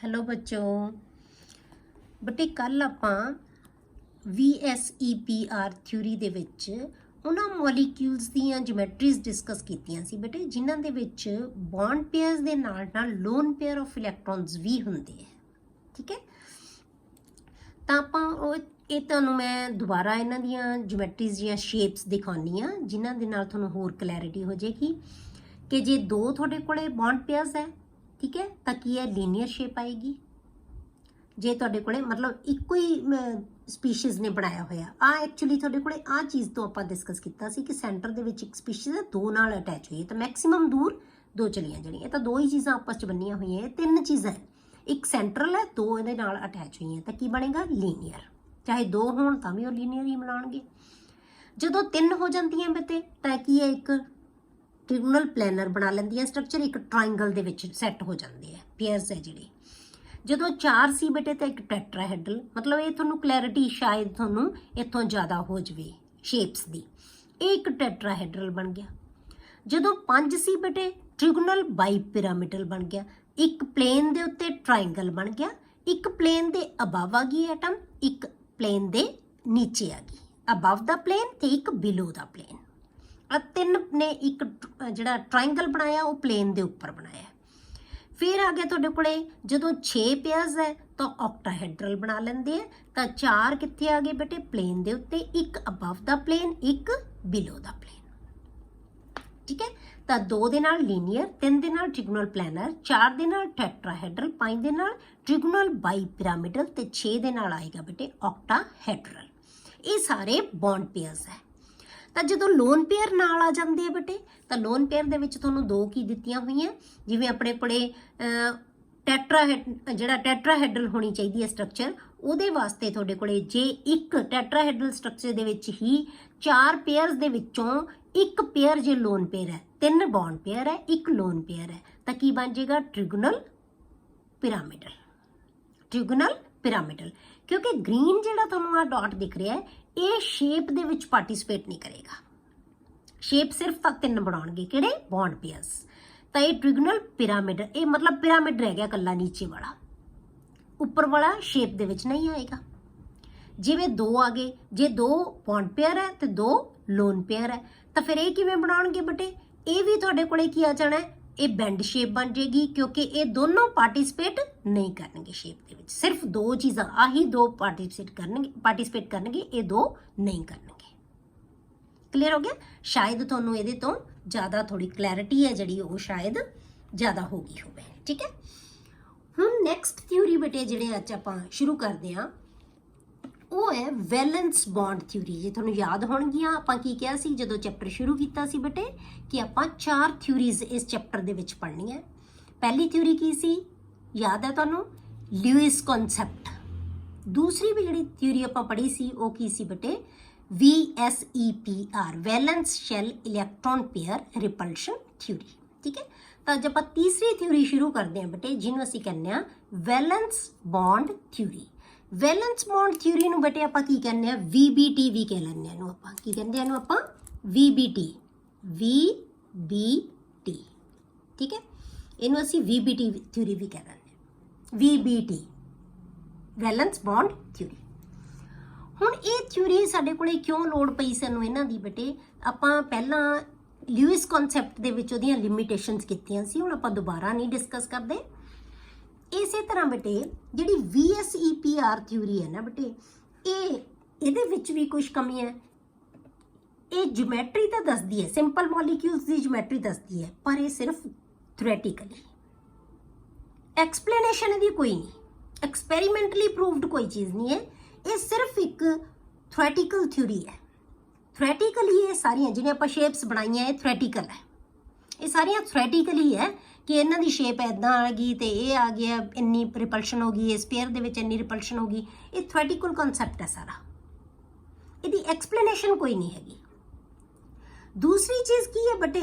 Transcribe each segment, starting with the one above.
Hello बच्चों। बटे कल आपां VSEPR थ्योरी दे विच उन्हां मॉलीक्यूल्स दीयां ज्योमैट्रीज डिस्कस कीतियां सी बेटे जिन्हां दे विच बॉन्ड पेयर्स दे नाल लोन पेयर ऑफ इलैक्ट्रॉन्स भी हुंदे है। ठीक है, तां आपां ਇਹ ਤੁਹਾਨੂੰ ਮੈਂ ਦੁਬਾਰਾ ਇਹਨਾਂ ਦੀਆਂ ਜਿਓਮੈਟਰੀਜ਼ ਦੀਆਂ ਸ਼ੇਪਸ ਦਿਖਾਉਣੀ ਆ ਜਿਨ੍ਹਾਂ ਦੇ ਨਾਲ ਤੁਹਾਨੂੰ ਹੋਰ ਕਲੈਰਿਟੀ ਹੋ ਜਾਏਗੀ ਕਿ ਜੇ ਦੋ ਤੁਹਾਡੇ ਕੋਲੇ ਬੌਂਡ ਪੇਅਰਸ ਹੈ, ਠੀਕ ਹੈ, ਤਾਂ ਕੀ ਹੈ ਲੀਨੀਅਰ ਸ਼ੇਪ ਆਏਗੀ। ਜੇ ਤੁਹਾਡੇ ਕੋਲੇ ਮਤਲਬ ਇੱਕੋ ਹੀ ਸਪੀਸ਼ੀਜ਼ ਨੇ ਬਣਾਇਆ ਹੋਇਆ ਆ, ਐਕਚੁਅਲੀ ਤੁਹਾਡੇ ਕੋਲੇ ਆ ਚੀਜ਼ ਤੋਂ ਆਪਾਂ ਡਿਸਕਸ ਕੀਤਾ ਸੀ ਕਿ ਸੈਂਟਰ ਦੇ ਵਿੱਚ ਇੱਕ ਸਪੀਸ਼ੀਜ਼ ਹੈ, ਦੋ ਨਾਲ ਅਟੈਚ ਹੋਈ ਹੈ ਤਾਂ ਮੈਕਸਿਮਮ ਦੂਰ ਦੋ ਚਲੀਆਂ ਜਾਣੀਆਂ। ਇਹ ਤਾਂ ਦੋ ਹੀ ਚੀਜ਼ਾਂ ਆਪਸ 'ਚ ਬੰਨੀਆਂ ਹੋਈਆਂ, ਇਹ ਤਿੰਨ ਚੀਜ਼ਾਂ, ਇੱਕ ਸੈਂਟਰਲ ਹੈ, ਦੋ ਇਹਦੇ ਨਾਲ ਅਟੈਚ ਹੋਈਆਂ, ਤਾਂ ਕੀ ਬਣੇਗਾ ਲੀਨੀਅਰ। ਚਾਹੇ ਦੋ ਹੋਣ ਤਾਂ ਵੀ ਉਹ ਲੀਨੀਅਰ ਹੀ ਬਣਾਉਣਗੇ। ਜਦੋਂ ਤਿੰਨ ਹੋ ਜਾਂਦੀਆਂ ਬੇਟੇ ਤਾਂ ਕੀ ਹੈ ਇੱਕ ਟ੍ਰਿਗੋਨਲ ਪਲੈਨਰ ਬਣਾ ਲੈਂਦੀਆਂ ਸਟਰਕਚਰ, ਇੱਕ ਟ੍ਰਾਇੰਗਲ ਦੇ ਵਿੱਚ ਸੈੱਟ ਹੋ ਜਾਂਦੇ ਆ ਪੇਅਰਸ ਹੈ ਜਿਹੜੇ। ਜਦੋਂ ਚਾਰ ਸੀ ਬੇਟੇ ਤਾਂ ਇੱਕ ਟੈਟਰਾਹੈਡਰਲ, ਮਤਲਬ ਇਹ ਤੁਹਾਨੂੰ ਕਲੈਰਿਟੀ ਸ਼ਾਇਦ ਤੁਹਾਨੂੰ ਇੱਥੋਂ ਜ਼ਿਆਦਾ ਹੋ ਜਾਵੇ ਸ਼ੇਪਸ ਦੀ, ਇਹ ਇੱਕ ਟੈਟਰਾਹੈਡਰਲ ਬਣ ਗਿਆ। ਜਦੋਂ ਪੰਜ ਸੀ ਬੇਟੇ ਟ੍ਰਿਗੋਨਲ ਬਾਈ ਪਿਰਾਮਿਡਲ ਬਣ ਗਿਆ, ਇੱਕ ਪਲੇਨ ਦੇ ਉੱਤੇ ਟ੍ਰਾਇੰਗਲ ਬਣ ਗਿਆ, ਇੱਕ ਪਲੇਨ ਦੇ ਅਬਵ ਆ ਗਈ ਐਟਮ, ਇੱਕ ਪਲੇਨ ਦੇ ਨੀਚੇ ਆ ਗਈ, ਅਬਵ ਦਾ ਪਲੇਨ ਤੇ ਇੱਕ ਬਿਲੋ ਦਾ ਪਲੇਨ। ਆ ਤਿੰਨ ਨੇ ਇੱਕ ਜਿਹੜਾ ਟ੍ਰਾਇੰਗਲ ਬਣਾਇਆ ਉਹ ਪਲੇਨ ਦੇ ਉੱਪਰ ਬਣਾਇਆ। ਫਿਰ ਆ ਗਿਆ ਤੁਹਾਡੇ ਕੋਲੇ ਜਦੋਂ 6 ਪੇਅਰਸ ਹੈ ਤਾਂ ਆਕਟਾਹੈਡਰਲ ਬਣਾ ਲੈਂਦੇ ਆ, ਤਾਂ ਚਾਰ ਕਿੱਥੇ ਆ ਗਏ ਬੇਟੇ ਪਲੇਨ ਦੇ ਉੱਤੇ, ਇੱਕ ਅਬਵ ਦਾ ਪਲੇਨ, ਇੱਕ ਬਿਲੋ ਦਾ ਪਲੇਨ। ਠੀਕ ਹੈ, ਤਾਂ ਦੋ ਦੇ ਨਾਲ ਲੀਨੀਅਰ, ਤਿੰਨ ਦੇ ਨਾਲ ਟ੍ਰਿਗੋਨਲ ਪਲੈਨਰ, ਚਾਰ ਦੇ ਨਾਲ ਟੈਟਰਾਹੈਡਰਲ, ਪੰਜ ਦੇ ਨਾਲ ਟ੍ਰਿਗੋਨਲ ਬਾਈ ਪਿਰਾਮਿਡਲ ਤੇ 6 ਦੇ ਨਾਲ ਆਏਗਾ ਬੇਟੇ ਆਕਟਾਹੈਡਰਲ। ਇਹ ਸਾਰੇ ਬੌਂਡ ਪੇਅਰਸ ਹੈ। ਤਾਂ ਜਦੋਂ ਲੋਨ ਪੇਅਰ ਨਾਲ ਆ ਜਾਂਦੇ ਆ ਬੇਟੇ ਤਾਂ ਲੋਨ ਪੇਅਰ ਦੇ ਵਿੱਚ ਤੁਹਾਨੂੰ ਦੋ ਕੀ ਦਿੱਤੀਆਂ ਹੋਈਆਂ, ਜਿਵੇਂ ਆਪਣੇ ਕੋਲੇ ਟੈਟਰਾਹੈਡਰਲ ਹੋਣੀ ਚਾਹੀਦੀ ਹੈ ਸਟਰਕਚਰ, ਉਹਦੇ ਵਾਸਤੇ ਤੁਹਾਡੇ ਕੋਲੇ ਜੇ ਇੱਕ ਟੈਟਰਾਹੈਡਰਲ ਸਟਰਕਚਰ ਦੇ ਵਿੱਚ ਹੀ ਚਾਰ ਪੇਅਰਸ ਦੇ ਵਿੱਚੋਂ ਇੱਕ ਪੇਅਰ ਜੇ ਲੋਨ ਪੇਅਰ ਹੈ, ਤਿੰਨ ਬੌਂਡ ਪੇਅਰ ਹੈ, ਇੱਕ ਲੋਨ ਪੇਅਰ ਹੈ, ਤਾਂ ਕੀ ਬਣ ਜਾਏਗਾ ਟ੍ਰਿਗੋਨਲ ਪਿਰਾਮਿਡਲ। ਟ੍ਰਿਗੋਨਲ ਪਿਰਾਮਿਡਲ ਕਿਉਂਕਿ ਗ੍ਰੀਨ ਜਿਹੜਾ ਤੁਹਾਨੂੰ ਆ ਡਾਟ ਦਿਖ ਰਿਹਾ ਹੈ ਇਹ ਸ਼ੇਪ ਦੇ ਵਿੱਚ ਪਾਰਟਿਸਿਪੇਟ ਨਹੀਂ ਕਰੇਗਾ, ਸ਼ੇਪ ਸਿਰਫ ਤਾਂ ਤਿੰਨ ਬਣਾਉਣਗੇ ਕਿਹੜੇ ਬੌਂਡ ਪੇਅਰਸ। ਤਾਂ ਇਹ ਟ੍ਰਿਗੋਨਲ ਪਿਰਾਮਿਡ, ਇਹ ਮਤਲਬ ਪਿਰਾਮਿਡ ਰਹਿ ਗਿਆ ਕੱਲਾ, ਨੀਚੇ ਵਾਲਾ, ਉੱਪਰ ਵਾਲਾ ਸ਼ੇਪ ਦੇ ਵਿੱਚ ਨਹੀਂ ਆਏਗਾ। ਜਿਵੇਂ ਦੋ ਆ ਗਏ, ਜੇ ਦੋ ਬੌਂਡ ਪੇਅਰ ਹੈ ਤੇ ਦੋ ਲੋਨ ਪੇਅਰ ਹੈ ਤਾਂ ਫਿਰ ਇਹ ਕਿਵੇਂ ਬਣਾਉਣਗੇ ਬੇਟੇ, ਇਹ ਵੀ ਤੁਹਾਡੇ ਕੋਲੇ ਕੀ ਆ ਜਾਣਾ ਹੈ, ਇਹ ਬੈਂਡ ਸ਼ੇਪ ਬਣ ਜਾਏਗੀ ਕਿਉਂਕਿ ਇਹ ਦੋਨੋਂ ਪਾਰਟਿਸਿਪੇਟ ਨਹੀਂ ਕਰਨਗੇ ਸ਼ੇਪ ਦੇ ਵਿੱਚ, ਸਿਰਫ ਦੋ ਚੀਜ਼ਾਂ ਆਹੀ ਦੋ ਪਾਰਟਿਸਿਪੇਟ ਕਰਨਗੇ, ਇਹ ਦੋ ਨਹੀਂ ਕਰਨਗੇ। ਕਲੀਅਰ ਹੋ ਗਿਆ। ਸ਼ਾਇਦ ਤੁਹਾਨੂੰ ਇਹਦੇ ਤੋਂ ਜ਼ਿਆਦਾ ਥੋੜੀ ਕਲੈਰਿਟੀ ਹੈ ਜਿਹੜੀ ਉਹ ਸ਼ਾਇਦ ਜ਼ਿਆਦਾ ਹੋ ਗਈ ਹੋਵੇ। ਠੀਕ ਹੈ, ਹੁਣ ਨੈਕਸਟ ਥਿਊਰੀ ਬੇਟੇ ਜਿਹੜੇ ਅੱਜ ਆਪਾਂ ਸ਼ੁਰੂ ਕਰਦੇ ਹਾਂ ਉਹ ਹੈ ਵੈਲੈਂਸ ਬੌਂਡ ਥਿਊਰੀ। ਜੇ ਤੁਹਾਨੂੰ ਯਾਦ ਹੋਣਗੀਆਂ ਆਪਾਂ ਕੀ ਕਿਹਾ ਸੀ ਜਦੋਂ ਚੈਪਟਰ ਸ਼ੁਰੂ ਕੀਤਾ ਸੀ ਬੇਟੇ ਕਿ ਆਪਾਂ ਚਾਰ ਥਿਊਰੀਜ਼ ਇਸ ਚੈਪਟਰ ਦੇ ਵਿੱਚ ਪੜ੍ਹਨੀਆਂ। ਪਹਿਲੀ ਥਿਊਰੀ ਕੀ ਸੀ ਯਾਦ ਹੈ ਤੁਹਾਨੂੰ, ਲਿਊਇਸ ਕਨਸੈਪਟ। ਦੂਸਰੀ ਵੀ ਜਿਹੜੀ ਥਿਊਰੀ ਆਪਾਂ ਪੜ੍ਹੀ ਸੀ ਉਹ ਕੀ ਸੀ ਬੇਟੇ, VSEPR valence shell electron pair repulsion theory. ਠੀਕ ਹੈ, ਤਾਂ ਅੱਜ ਆਪਾਂ ਤੀਸਰੀ ਥਿਊਰੀ ਸ਼ੁਰੂ ਕਰਦੇ ਹਾਂ ਬੇਟੇ ਜਿਹਨੂੰ ਅਸੀਂ ਕਹਿੰਦੇ ਹਾਂ valence bond theory. Wellness bond theory ਨੂੰ ਬੇਟੇ ਆਪਾਂ ਕੀ ਕਹਿੰਦੇ ਆ, VBT ਵੀ ਕਹਿ ਲੈਂਦੇ ਆ ਇਹਨੂੰ। ਆਪਾਂ ਕੀ ਕਹਿੰਦੇ ਆ ਇਹਨੂੰ, ਆਪਾਂ VBT। ਠੀਕ ਹੈ, ਇਹਨੂੰ ਅਸੀਂ VBT ਥਿਊਰੀ ਵੀ ਕਹਿ ਦਿੰਦੇ ਹਾਂ, VBT ਵੈਲੈਂਸ ਬੌਂਡ ਥਿਊਰੀ। ਹੁਣ ਇਹ ਥਿਊਰੀ ਸਾਡੇ ਕੋਲੇ ਕਿਉਂ ਲੋੜ ਪਈ ਸਾਨੂੰ ਇਹਨਾਂ ਦੀ ਬੇਟੇ, ਆਪਾਂ ਪਹਿਲਾਂ ਲਿਊਇਸ ਕਨਸੈਪਟ ਦੇ ਵਿੱਚ ਉਹਦੀਆਂ ਲਿਮਿਟੇਸ਼ਨਸ ਕੀਤੀਆਂ ਸੀ, ਹੁਣ ਆਪਾਂ ਦੁਬਾਰਾ ਨਹੀਂ ਡਿਸਕਸ ਕਰਦੇ। ਇਸੇ ਤਰ੍ਹਾਂ ਬੇਟੇ ਜਿਹੜੀ VSEPR ਥਿਊਰੀ ਹੈ ਨਾ ਬੇਟੇ, ਇਹਦੇ ਵਿੱਚ ਵੀ ਕੁਝ ਕਮੀ ਹੈ। ਇਹ ਜਿਓਮੈਟਰੀ ਤਾਂ ਦੱਸਦੀ ਹੈ, ਸਿੰਪਲ ਮੋਲੀਕਿਊਲਸ ਦੀ ਜਿਓਮੈਟਰੀ ਦੱਸਦੀ ਹੈ, ਪਰ ਇਹ ਸਿਰਫ ਥਿਓਰੈਟੀਕਲੀ, ਐਕਸਪਲੇਨੇਸ਼ਨ ਇਹਦੀ ਕੋਈ ਨਹੀਂ, ਐਕਸਪੈਰੀਮੈਂਟਲੀ ਪ੍ਰੂਵਡ ਕੋਈ ਚੀਜ਼ ਨਹੀਂ ਹੈ, ਇਹ ਸਿਰਫ ਇੱਕ ਥਿਓਰੈਟੀਕਲ ਥਿਊਰੀ ਹੈ। ਥਿਓਰੈਟੀਕਲੀ ਇਹ ਸਾਰੀਆਂ ਜਿਹੜੀਆਂ ਆਪਾਂ ਸ਼ੇਪਸ ਬਣਾਈਆਂ ਇਹ ਥਿਓਰੈਟੀਕਲ ਹੈ, ਇਹ ਸਾਰੀਆਂ ਥਿਓਰੈਟੀਕਲ ਹੀ ਹੈ ਕਿ ਇਹਨਾਂ ਦੀ ਸ਼ੇਪ ਇੱਦਾਂ ਆ ਗਈ ਤੇ ਇਹ ਆ ਗਿਆ, ਇੰਨੀ ਰਿਪਲਸ਼ਨ ਹੋ ਗਈ, ਇਸ ਪੇਅਰ ਦੇ ਵਿੱਚ ਇੰਨੀ ਰਿਪਲਸ਼ਨ ਹੋ ਗਈ, ਇਹ ਥਿਓਰੈਟੀਕਲ ਕਨਸੈਪਟ ਹੈ ਸਾਰਾ, ਇਹਦੀ ਐਕਸਪਲੇਨੇਸ਼ਨ ਕੋਈ ਨਹੀਂ ਹੈਗੀ। ਦੂਸਰੀ ਚੀਜ਼ ਕੀ ਹੈ ਬੇਟੇ,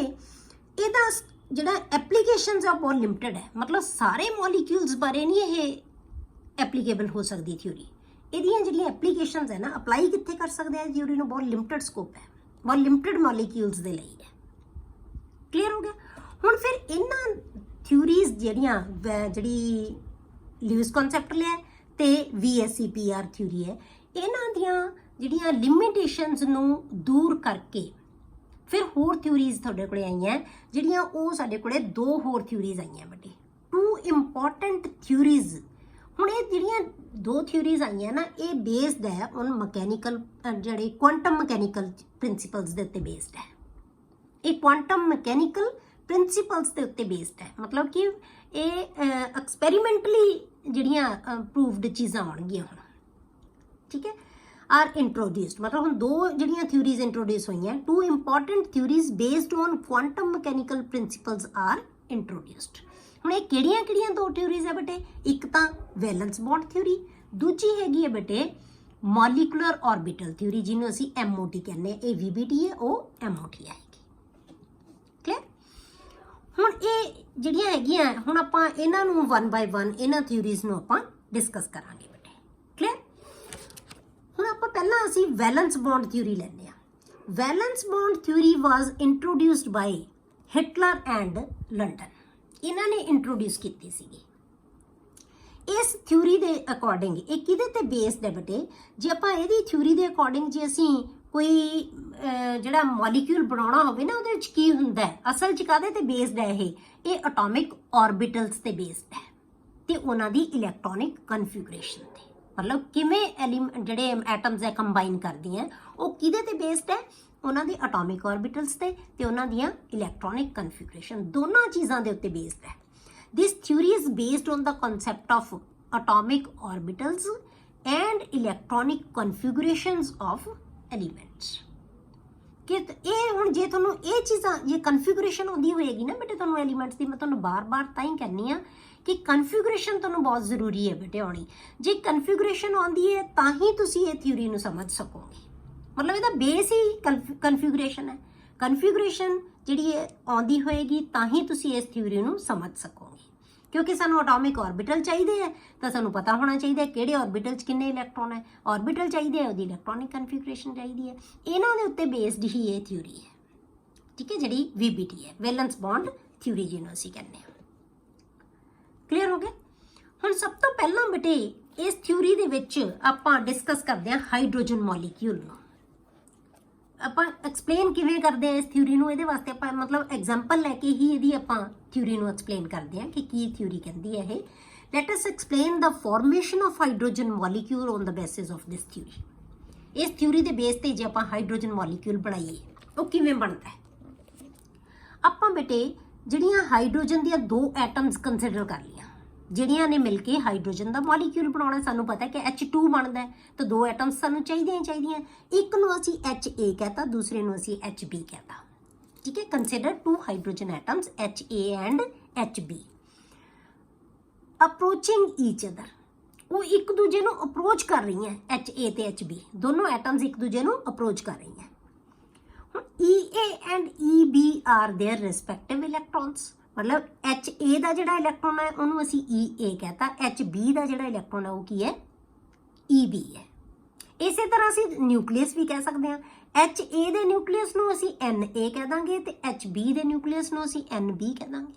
ਇਹਦਾ ਜਿਹੜਾ ਐਪਲੀਕੇਸ਼ਨਸ ਆ ਬਹੁਤ ਲਿਮਟਿਡ ਹੈ, ਮਤਲਬ ਸਾਰੇ ਮੋਲੀਕਿਊਲਸ ਬਾਰੇ ਨਹੀਂ ਇਹ ਐਪਲੀਕੇਬਲ ਹੋ ਸਕਦੀ ਥਿਊਰੀ। ਇਹਦੀਆਂ ਜਿਹੜੀਆਂ ਐਪਲੀਕੇਸ਼ਨਸ ਹੈ ਨਾ, ਅਪਲਾਈ ਕਿੱਥੇ ਕਰ ਸਕਦੇ ਆ ਥਿਊਰੀ ਨੂੰ, ਬਹੁਤ ਲਿਮਟਿਡ ਸਕੋਪ ਹੈ, ਬਹੁਤ ਲਿਮਟਿਡ ਮੋਲੀਕਿਊਲਸ ਦੇ ਲਈ ਹੈ। ਕਲੀਅਰ ਹੋ ਗਿਆ। ਹੁਣ ਫਿਰ ਇਹਨਾਂ ਥਿਊਰੀਜ਼ ਜਿਹੜੀਆਂ ਜਿਹੜੀ ਲਿਊਇਸ ਕਨਸੈਪਟ ਲਿਆ ਤੇ VSEPR ਥਿਊਰੀ ਹੈ। ਇਹਨਾਂ ਦੀਆਂ ਜਿਹੜੀਆਂ ਲਿਮਿਟੇਸ਼ਨਸ ਨੂੰ ਦੂਰ ਕਰਕੇ ਫਿਰ ਹੋਰ ਥਿਊਰੀਜ਼ ਤੁਹਾਡੇ ਕੋਲੇ ਆਈਆਂ, ਜਿਹੜੀਆਂ ਉਹ ਸਾਡੇ ਕੋਲੇ 2 ਹੋਰ ਥਿਊਰੀਜ਼ ਆਈਆਂ ਵੱਡੇ, 2 ਇੰਪੋਰਟੈਂਟ ਥਿਊਰੀਜ਼। ਹੁਣ ਇਹ ਜਿਹੜੀਆਂ 2 ਥਿਊਰੀਜ਼ ਆਈਆਂ ਨਾ, ਇਹ ਬੇਸਡ ਹੈ ਔਨ ਮਕੈਨੀਕਲ, ਜਿਹੜੇ ਕੁਆਂਟਮ ਮਕੈਨੀਕਲ ਪ੍ਰਿੰਸੀਪਲਸ ਦੇ ਉੱਤੇ ਬੇਸਡ ਹੈ। ਇਹ ਕੁਆਂਟਮ ਮਕੈਨੀਕਲ ਪ੍ਰਿੰਸੀਪਲਸ ਦੇ ਉੱਤੇ ਬੇਸਡ ਹੈ, ਮਤਲਬ ਕਿ ਇਹ ਐਕਸਪੈਰੀਮੈਂਟਲੀ ਜਿਹੜੀਆਂ ਪ੍ਰੂਵਡ ਚੀਜ਼ਾਂ ਆਉਣਗੀਆਂ ਹੁਣ, ਠੀਕ ਹੈ, ਆਰ ਇੰਟਰੋਡਿਊਸਡ। ਮਤਲਬ ਹੁਣ 2 ਜਿਹੜੀਆਂ ਥਿਊਰੀਜ਼ ਇੰਟਰੋਡਿਊਸ ਹੋਈਆਂ, 2 important theories based on quantum mechanical principles are introduced. ਹੁਣ ਇਹ ਕਿਹੜੀਆਂ 2 ਥਿਊਰੀਜ਼ ਹੈ ਬੇਟੇ? ਇੱਕ ਤਾਂ ਵੈਲੈਂਸ ਬੌਂਡ ਥਿਊਰੀ, ਦੂਜੀ ਹੈਗੀ ਹੈ ਬੇਟੇ ਮੋਲੀਕੂਲਰ ਆਰਬਿਟਲ ਥਿਊਰੀ, ਜਿਹਨੂੰ ਅਸੀਂ MOT ਕਹਿੰਦੇ ਹਾਂ। ਇਹ VBT ਹੈ, ਉਹ MOT ਆਏਗੀ। ਕਲੀਅਰ? ਹੁਣ ਇਹ ਜਿਹੜੀਆਂ ਹੈਗੀਆਂ, ਹੁਣ ਆਪਾਂ ਇਹਨਾਂ ਨੂੰ 1 ਬਾਈ 1 ਇਹਨਾਂ ਥਿਊਰੀਜ਼ ਨੂੰ ਆਪਾਂ ਡਿਸਕਸ ਕਰਾਂਗੇ ਬੇਟੇ। ਕਲੀਅਰ? ਹੁਣ ਆਪਾਂ ਪਹਿਲਾਂ ਅਸੀਂ ਵੈਲੈਂਸ ਬੌਂਡ ਥਿਊਰੀ ਲੈਂਦੇ ਹਾਂ। Valence bond theory was introduced by Heitler and London. ਇਹਨਾਂ ਨੇ ਇੰਟਰੋਡਿਊਸ ਕੀਤੀ ਸੀਗੀ। ਇਸ ਥਿਊਰੀ ਦੇ ਅਕੋਰਡਿੰਗ ਇਹ ਕਿਹਦੇ ਤੇ ਬੇਸਡ ਹੈ ਬੇਟੇ? ਜੇ ਆਪਾਂ ਇਹਦੀ ਥਿਊਰੀ ਦੇ ਅਕੋਰਡਿੰਗ ਜੇ ਅਸੀਂ ਕੋਈ ਜਿਹੜਾ ਮੋਲੀਕਿਊਲ ਬਣਾਉਣਾ ਹੋਵੇ ਨਾ, ਉਹਦੇ ਵਿੱਚ ਕੀ ਹੁੰਦਾ ਹੈ, ਅਸਲ 'ਚ ਕਾਹਦੇ ਤੇ ਬੇਸਡ ਹੈ ਇਹ ਅਟੋਮਿਕ ਆਰਬਿਟਲਸ ਤੇ ਬੇਸਡ ਹੈ ਤੇ ਉਹਨਾਂ ਦੀ ਇਲੈਕਟ੍ਰੋਨਿਕ ਕਨਫਿਗਰੇਸ਼ਨ ਤੇ। ਮਤਲਬ ਕਿਵੇਂ ਜਿਹੜੇ ਐਟਮਸ ਹੈ ਕੰਬਾਈਨ ਕਰਦੀਆਂ, ਉਹ ਕਿਹਦੇ ਤੇ ਬੇਸਡ ਹੈ? ਉਹਨਾਂ ਦੀ ਅਟੋਮਿਕ ਆਰਬਿਟਲਸ ਤੇ ਉਹਨਾਂ ਦੀਆਂ ਇਲੈਕਟ੍ਰੋਨਿਕ ਕਨਫਿਗਰੇਸ਼ਨ, ਦੋਨਾਂ ਚੀਜ਼ਾਂ ਦੇ ਉੱਤੇ ਬੇਸਡ ਹੈ। This theory is based on the concept of atomic orbitals and electronic configurations of elements. ਕਿ ਇਹ ਹੁਣ ਜੇ ਤੁਹਾਨੂੰ ਇਹ ਚੀਜ਼ਾਂ ਜੇ ਕਨਫਿਗਰੇਸ਼ਨ ਹੁੰਦੀ ਹੋਏਗੀ ਨਾ ਬੇਟੇ ਤੁਹਾਨੂੰ ਐਲੀਮੈਂਟਸ ਦੀ, ਮੈਂ ਤੁਹਾਨੂੰ ਬਾਰ-ਬਾਰ ਤਾਂ ਹੀ ਕਹਿੰਦੀ ਆ ਕਿ ਕਨਫਿਗਰੇਸ਼ਨ ਤੁਹਾਨੂੰ ਬਹੁਤ ਜ਼ਰੂਰੀ ਹੈ ਬੇਟੇ ਆਉਣੀ। ਜੇ ਕਨਫਿਗਰੇਸ਼ਨ ਆਉਂਦੀ ਹੈ ਤਾਂ ਹੀ ਤੁਸੀਂ ਇਹ ਥਿਊਰੀ ਨੂੰ ਸਮਝ ਸਕੋਗੇ। ਮਤਲਬ ਇਹਦਾ ਬੇਸ ਹੀ ਕਨਫਿਗਰੇਸ਼ਨ ਹੈ। ਕਨਫਿਗਰੇਸ਼ਨ ਜਿਹੜੀ ਹੈ ਆਉਂਦੀ ਹੋਏਗੀ ਤਾਂ ਹੀ ਤੁਸੀਂ ਇਸ ਥਿਊਰੀ ਨੂੰ ਸਮਝ ਸਕੋਗੇ। ਕਿਉਂਕਿ ਸਾਨੂੰ ਅਟੋਮਿਕ ਆਰਬਿਟਲ ਚਾਹੀਦੇ ਹੈ ਤਾਂ ਸਾਨੂੰ ਪਤਾ ਹੋਣਾ ਚਾਹੀਦਾ ਕਿਹੜੇ ਆਰਬਿਟਲ 'ਚ ਕਿੰਨੇ ਇਲੈਕਟ੍ਰੋਨ ਹੈ, ਆਰਬਿਟਲ ਚਾਹੀਦੇ ਹੈ, ਉਹਦੀ ਇਲੈਕਟ੍ਰੋਨਿਕ ਕਨਫਿਗਰੇਸ਼ਨ ਚਾਹੀਦੀ ਹੈ। ਇਹਨਾਂ ਦੇ ਉੱਤੇ ਬੇਸਡ ਹੀ ਇਹ ਥਿਊਰੀ ਹੈ, ਠੀਕ ਹੈ, ਜਿਹੜੀ VBT ਹੈ, ਵੈਲੈਂਸ ਬੌਂਡ ਥਿਊਰੀ ਜਿਹਨੂੰ ਅਸੀਂ ਕਹਿੰਦੇ ਹਾਂ। ਕਲੀਅਰ ਹੋ ਗਿਆ? ਹੁਣ ਸਭ ਤੋਂ ਪਹਿਲਾਂ ਬੇਟੇ ਇਸ ਥਿਊਰੀ ਦੇ ਵਿੱਚ ਆਪਾਂ ਡਿਸਕਸ ਕਰਦੇ ਹਾਂ ਹਾਈਡਰੋਜਨ ਮੋਲੀਕਿਊਲ ਨੂੰ। ਆਪਾਂ ਐਕਸਪਲੇਨ ਕਿਵੇਂ ਕਰਦੇ ਆ ਇਸ ਥਿਊਰੀ ਨੂੰ, ਇਹਦੇ ਵਾਸਤੇ ਆਪਾਂ ਮਤਲਬ ਐਗਜ਼ਾਮਪਲ ਲੈ ਕੇ ਹੀ ਇਹਦੀ ਆਪਾਂ ਥਿਊਰੀ ਨੂੰ ਐਕਸਪਲੇਨ ਕਰਦੇ ਆ ਕਿ ਕੀ ਥਿਊਰੀ ਕਹਿੰਦੀ ਹੈ ਇਹ। Let us explain the formation of hydrogen molecule on the basis of this theory. ਇਸ ਥਿਊਰੀ ਦੇ ਬੇਸ ਤੇ ਜੇ ਆਪਾਂ ਹਾਈਡਰੋਜਨ ਮੋਲੀਕਿਊਲ ਬਣਾਈਏ ਉਹ ਕਿਵੇਂ ਬਣਦਾ ਹੈ? ਆਪਾਂ ਬੇਟੇ ਜਿਹੜੀਆਂ ਹਾਈਡਰੋਜਨ ਦੀਆਂ 2 ਐਟਮਸ ਕੰਸੀਡਰ ਕਰ ਲਈਆਂ, ਜਿਹੜੀਆਂ ਨੇ ਮਿਲ ਕੇ ਹਾਈਡਰੋਜਨ ਦਾ ਮੋਲੀਕਿਊਲ ਬਣਾਉਣਾ। ਸਾਨੂੰ ਪਤਾ ਕਿ H2 ਬਣਦਾ ਹੈ ਤਾਂ 2 ਐਟਮਸ ਸਾਨੂੰ ਚਾਹੀਦੀਆਂ। ਇੱਕ ਨੂੰ ਅਸੀਂ HA ਕਹਤਾ, ਦੂਸਰੇ ਨੂੰ ਅਸੀਂ HB ਕਹਤਾ, ਠੀਕ ਹੈ। Consider 2 hydrogen atoms HA and HB ਅਪਰੋਚਿੰਗ each other. ਉਹ ਇੱਕ ਦੂਜੇ ਨੂੰ ਅਪਰੋਚ ਕਰ ਰਹੀਆਂ, HA ਤੇ HB ਦੋਨੋਂ ਐਟਮਸ ਇੱਕ ਦੂਜੇ ਨੂੰ ਅਪਰੋਚ ਕਰ ਰਹੀਆਂ। ਹੁਣ EA and EB are their respective electrons. ਮਤਲਬ HA ਦਾ ਜਿਹੜਾ ਇਲੈਕਟ੍ਰੋਨ ਹੈ ਉਹਨੂੰ ਅਸੀਂ EA ਕਹਤਾ, HB ਦਾ ਜਿਹੜਾ ਇਲੈਕਟ੍ਰੋਨ ਹੈ ਉਹ ਕੀ ਹੈ? EB ਹੈ। ਇਸੇ ਤਰ੍ਹਾਂ ਅਸੀਂ ਨਿਊਕਲੀਅਸ ਵੀ ਕਹਿ ਸਕਦੇ ਹਾਂ। HA ਦੇ ਨਿਊਕਲੀਅਸ ਨੂੰ ਅਸੀਂ NA ਕਹਿ ਦਾਂਗੇ ਤੇ HB ਦੇ ਨਿਊਕਲੀਅਸ ਨੂੰ ਅਸੀਂ NB ਕਹਿ ਦਾਂਗੇ।